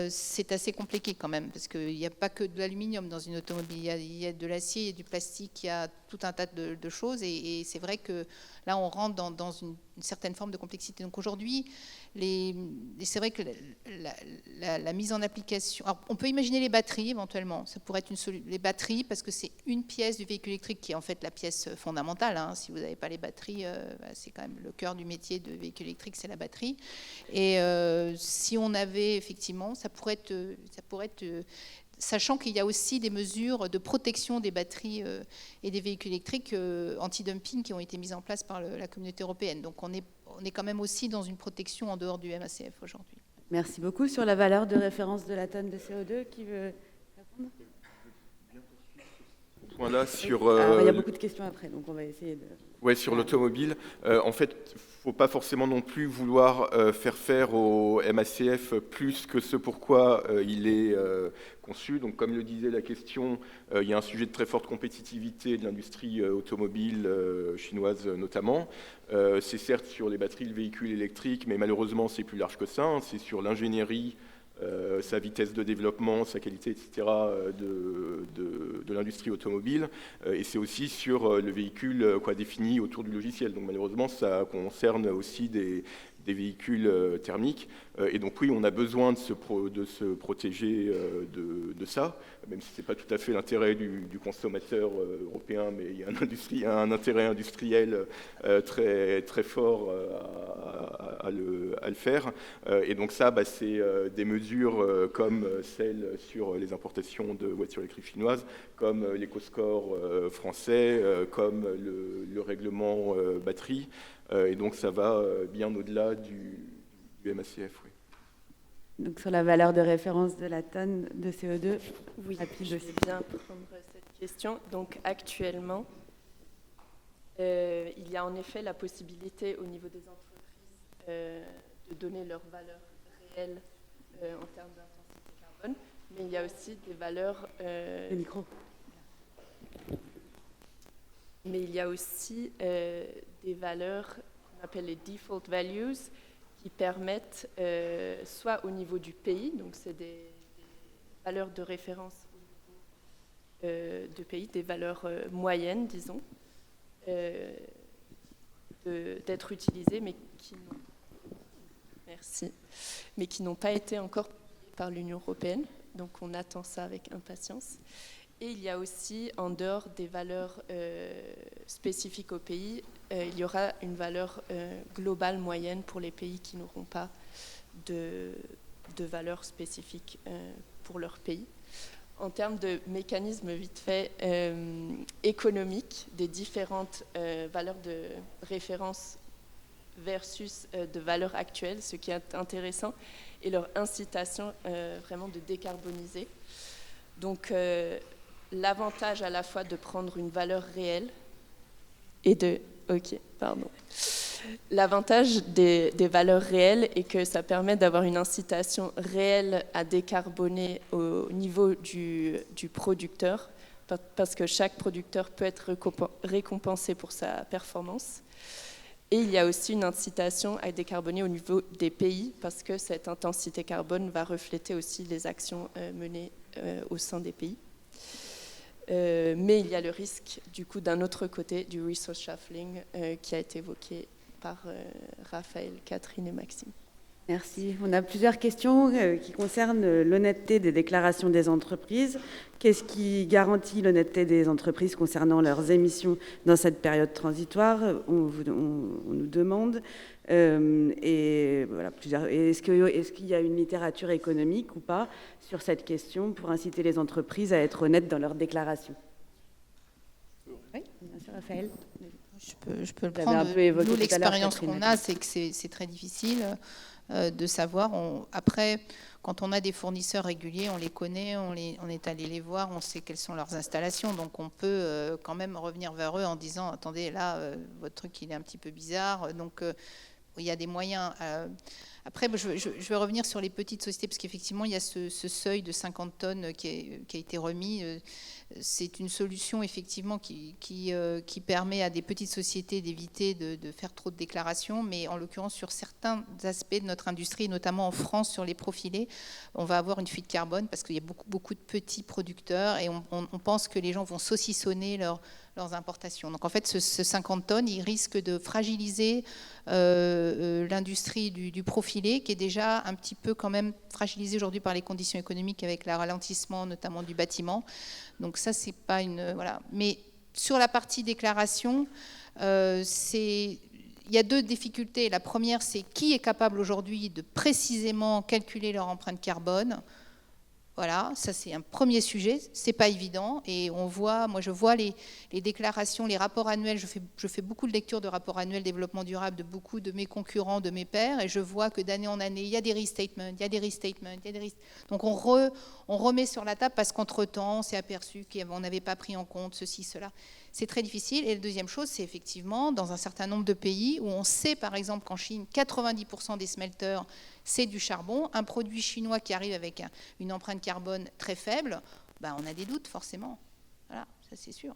c'est assez compliqué quand même, parce qu'il n'y a pas que de l'aluminium dans une automobile, il y a de l'acier, il y a du plastique, il y a tout un tas de choses, et c'est vrai que là on rentre dans une certaine forme de complexité. Donc aujourd'hui, c'est vrai que la mise en application, alors on peut imaginer les batteries éventuellement, ça pourrait être les batteries, parce que c'est une pièce du véhicule électrique qui est en fait la pièce fondamentale, hein. Si vous n'avez pas les batteries, c'est quand même le cœur du métier de véhicule électrique, c'est la batterie. Et si on avait effectivement, ça pourrait être sachant qu'il y a aussi des mesures de protection des batteries et des véhicules électriques anti-dumping qui ont été mises en place par la communauté européenne. Donc on est quand même aussi dans une protection en dehors du MACF aujourd'hui. Merci beaucoup. Sur la valeur de référence de la tonne de CO2, qui veut répondre ? Point-là sur. Alors, il y a beaucoup de questions après, donc on va essayer de. Ouais, sur l'automobile. En fait, il ne faut pas forcément non plus vouloir faire au MACF plus que ce pourquoi il est conçu. Donc, comme le disait la question, il y a un sujet de très forte compétitivité de l'industrie automobile chinoise notamment. C'est certes sur les batteries, le véhicule électrique, mais malheureusement, c'est plus large que ça. Hein. C'est sur l'ingénierie, sa vitesse de développement, sa qualité, etc., de l'industrie automobile. Et c'est aussi sur le véhicule défini autour du logiciel. Donc malheureusement, ça concerne aussi des véhicules thermiques. Et donc oui, on a besoin de se protéger de ça, même si ce n'est pas tout à fait l'intérêt du consommateur européen, mais il y a un intérêt industriel très, très fort à le faire. Et donc ça, c'est des mesures comme celles sur les importations de voitures électriques chinoises, comme l'éco-score français, comme le règlement batterie. Et donc ça va bien au-delà du MACF. Oui. Donc sur la valeur de référence de la tonne de CO2, oui, je vais bien prendre cette question. Donc actuellement, il y a en effet la possibilité au niveau des entreprises de donner leur valeur réelle en termes d'intensité carbone, mais il y a aussi des valeurs... Le micro. Mais il y a aussi des valeurs qu'on appelle les default values qui permettent, soit au niveau du pays, donc c'est des valeurs de référence au niveau de pays, des valeurs moyennes, disons, d'être utilisées, mais qui n'ont pas été encore par l'Union européenne. Donc on attend ça avec impatience. Et il y a aussi, en dehors des valeurs spécifiques au pays, il y aura une valeur globale moyenne pour les pays qui n'auront pas de valeurs spécifiques pour leur pays. En termes de mécanismes vite fait économiques, des différentes valeurs de référence versus de valeurs actuelles, ce qui est intéressant, et leur incitation vraiment de décarboniser. Donc, l'avantage à la fois de prendre une valeur réelle et de... Ok, pardon. L'avantage des valeurs réelles est que ça permet d'avoir une incitation réelle à décarboner au niveau du producteur, parce que chaque producteur peut être récompensé pour sa performance. Et il y a aussi une incitation à décarboner au niveau des pays, parce que cette intensité carbone va refléter aussi les actions menées au sein des pays. Mais il y a le risque, du coup, d'un autre côté, du resource shuffling qui a été évoqué par Raphaël, Catherine et Maxime. Merci. On a plusieurs questions qui concernent l'honnêteté des déclarations des entreprises. Qu'est-ce qui garantit l'honnêteté des entreprises concernant leurs émissions dans cette période transitoire? On nous demande. Et voilà, est-ce qu'il y a une littérature économique ou pas sur cette question pour inciter les entreprises à être honnêtes dans leurs déclarations? Oui, bien sûr, Raphaël. Je peux le prendre. Nous, l'expérience qu'on a, c'est que c'est très difficile de savoir. Après, quand on a des fournisseurs réguliers, on les connaît, on est allé les voir, on sait quelles sont leurs installations, donc on peut quand même revenir vers eux en disant, attendez, là, votre truc, il est un petit peu bizarre, donc il y a des moyens. Après, je vais revenir sur les petites sociétés, parce qu'effectivement, il y a ce seuil de 50 tonnes qui a été remis. C'est une solution, effectivement, qui permet à des petites sociétés d'éviter de faire trop de déclarations, mais en l'occurrence, sur certains aspects de notre industrie, notamment en France, sur les profilés, on va avoir une fuite carbone, parce qu'il y a beaucoup de petits producteurs, et on pense que les gens vont saucissonner leurs importations. Donc en fait, ce 50 tonnes, il risque de fragiliser l'industrie du profilé, qui est déjà un petit peu quand même fragilisée aujourd'hui par les conditions économiques avec le ralentissement notamment du bâtiment. Donc ça, c'est pas une... Voilà. Mais sur la partie déclaration, il y a deux difficultés. La première, c'est qui est capable aujourd'hui de précisément calculer leur empreinte carbone. Voilà, ça c'est un premier sujet, c'est pas évident, et moi je vois les déclarations, les rapports annuels, je fais beaucoup de lectures de rapports annuels développement durable de beaucoup de mes concurrents, de mes pairs, et je vois que d'année en année, il y a des restatements, donc on remet sur la table parce qu'entre-temps, on s'est aperçu qu'on n'avait pas pris en compte ceci, cela. C'est très difficile. Et la deuxième chose, c'est effectivement dans un certain nombre de pays où on sait par exemple qu'en Chine, 90% des smelters, c'est du charbon. Un produit chinois qui arrive avec une empreinte carbone très faible, on a des doutes forcément. Voilà, ça c'est sûr.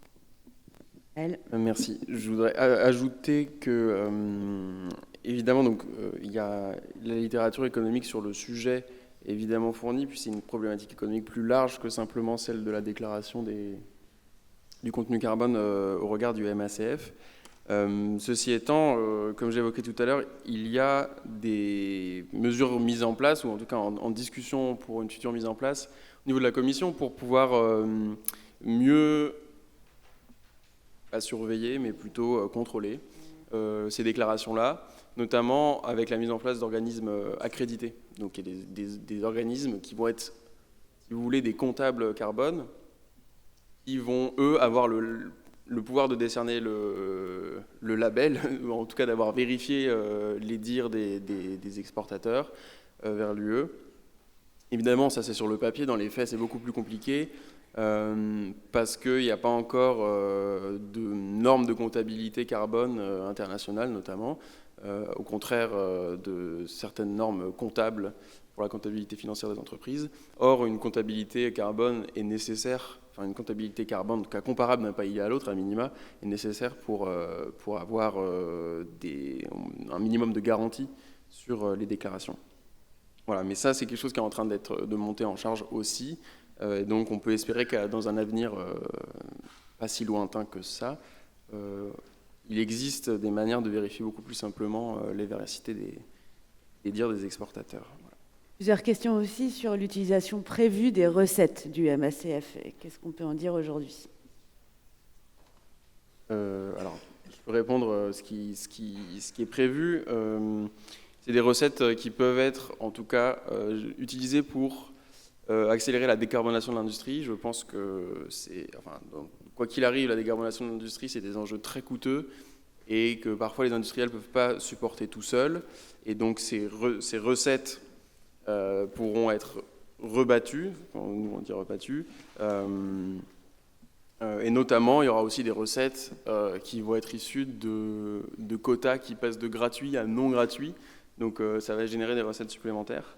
Merci. Je voudrais ajouter que, évidemment, donc, il y a la littérature économique sur le sujet évidemment fournie, puis c'est une problématique économique plus large que simplement celle de la déclaration du contenu carbone au regard du MACF. Ceci étant, comme j'évoquais tout à l'heure, il y a des mesures mises en place, ou en tout cas en discussion pour une future mise en place au niveau de la Commission pour pouvoir mieux, pas surveiller, mais plutôt contrôler ces déclarations-là, notamment avec la mise en place d'organismes accrédités. Donc il y a des organismes qui vont être, si vous voulez, des comptables carbone, qui vont, eux, avoir le pouvoir de décerner le label, ou en tout cas d'avoir vérifié les dires des exportateurs vers l'UE. Évidemment, ça c'est sur le papier, dans les faits c'est beaucoup plus compliqué, parce qu'il n'y a pas encore de normes de comptabilité carbone internationales notamment, au contraire de certaines normes comptables pour la comptabilité financière des entreprises. Or, une comptabilité carbone est nécessaire, enfin une comptabilité carbone, en tout cas comparable d'un pays à l'autre, à minima, est nécessaire pour avoir un minimum de garantie sur les déclarations. Voilà, mais ça, c'est quelque chose qui est en train de monter en charge aussi. Et donc, on peut espérer que dans un avenir pas si lointain que ça, il existe des manières de vérifier beaucoup plus simplement les véracités des dires des exportateurs. Voilà. Plusieurs questions aussi sur l'utilisation prévue des recettes du MACF. Qu'est-ce qu'on peut en dire aujourd'hui? Alors, je peux répondre ce qui est prévu. C'est des recettes qui peuvent être, en tout cas, utilisées pour accélérer la décarbonation de l'industrie. Je pense que quoi qu'il arrive, la décarbonation de l'industrie, c'est des enjeux très coûteux et que parfois les industriels ne peuvent pas supporter tout seuls. Et donc ces recettes pourront être rebattues, nous on dit rebattues, et notamment il y aura aussi des recettes qui vont être issues de quotas qui passent de gratuit à non gratuit. Donc ça va générer des recettes supplémentaires.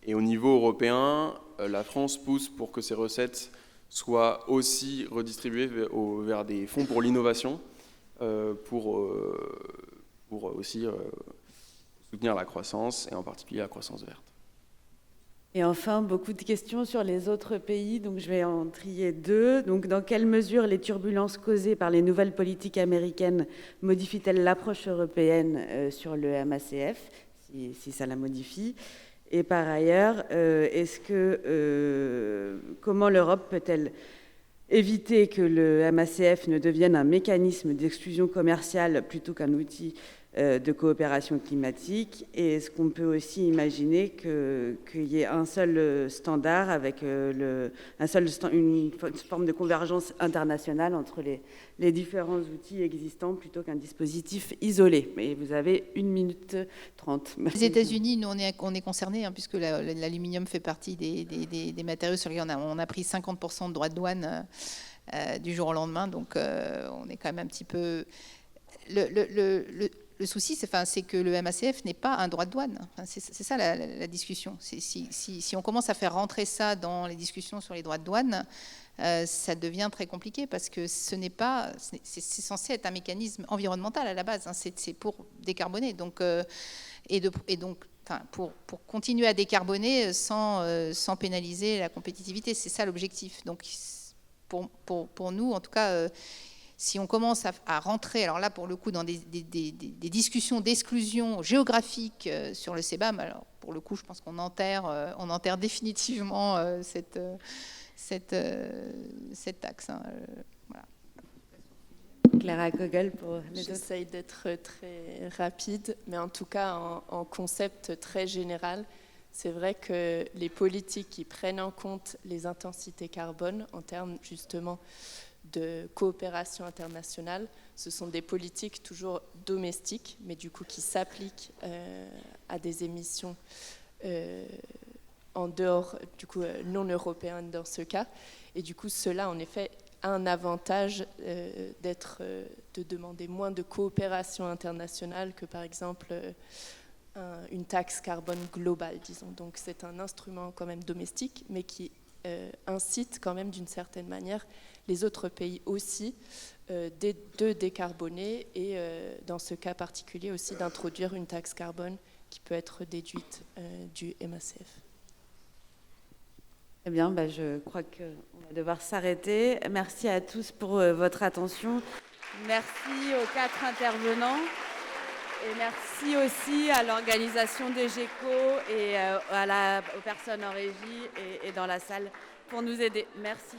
Et au niveau européen, la France pousse pour que ces recettes soient aussi redistribuées vers des fonds pour l'innovation, pour aussi soutenir la croissance, et en particulier la croissance verte. Et enfin, beaucoup de questions sur les autres pays, donc je vais en trier 2. Donc, dans quelle mesure les turbulences causées par les nouvelles politiques américaines modifient-elles l'approche européenne sur le MACF, si ça la modifie? Et par ailleurs, comment l'Europe peut-elle éviter que le MACF ne devienne un mécanisme d'exclusion commerciale plutôt qu'un outil de coopération climatique? Et est-ce qu'on peut aussi imaginer qu'il y ait un seul standard avec une forme de convergence internationale entre les différents outils existants plutôt qu'un dispositif isolé? Mais vous avez 1 minute 30. Les États-Unis, nous, on est concernés, hein, puisque l'aluminium fait partie des matériaux sur lesquels on a pris 50% de droits de douane du jour au lendemain. Donc, on est quand même un petit peu... Le souci, c'est que le MACF n'est pas un droit de douane. Enfin, c'est ça la discussion. Si on commence à faire rentrer ça dans les discussions sur les droits de douane, ça devient très compliqué parce que c'est censé être un mécanisme environnemental à la base. Hein, c'est pour décarboner. Donc, pour continuer à décarboner sans pénaliser la compétitivité, c'est ça l'objectif. Donc, pour nous, en tout cas, si on commence à rentrer, alors là, pour le coup, dans des discussions d'exclusion géographique sur le CBAM, alors pour le coup, je pense qu'on enterre définitivement cette taxe. Hein, voilà. Clara Kogel pour les autres. J'essaye d'être très rapide, mais en tout cas, en concept très général, c'est vrai que les politiques qui prennent en compte les intensités carbone en termes justement de coopération internationale, ce sont des politiques toujours domestiques, mais du coup qui s'appliquent à des émissions en dehors, du coup non européennes dans ce cas. Et du coup, cela en effet a un avantage de demander moins de coopération internationale que par exemple une taxe carbone globale, disons. Donc c'est un instrument quand même domestique, mais qui incite quand même d'une certaine manière les autres pays aussi de décarboner et dans ce cas particulier aussi d'introduire une taxe carbone qui peut être déduite du MACF. Eh bien, je crois qu'on va devoir s'arrêter. Merci à tous pour votre attention. Merci aux 4 intervenants. Et merci aussi à l'organisation des GECO et aux personnes en régie et dans la salle pour nous aider. Merci.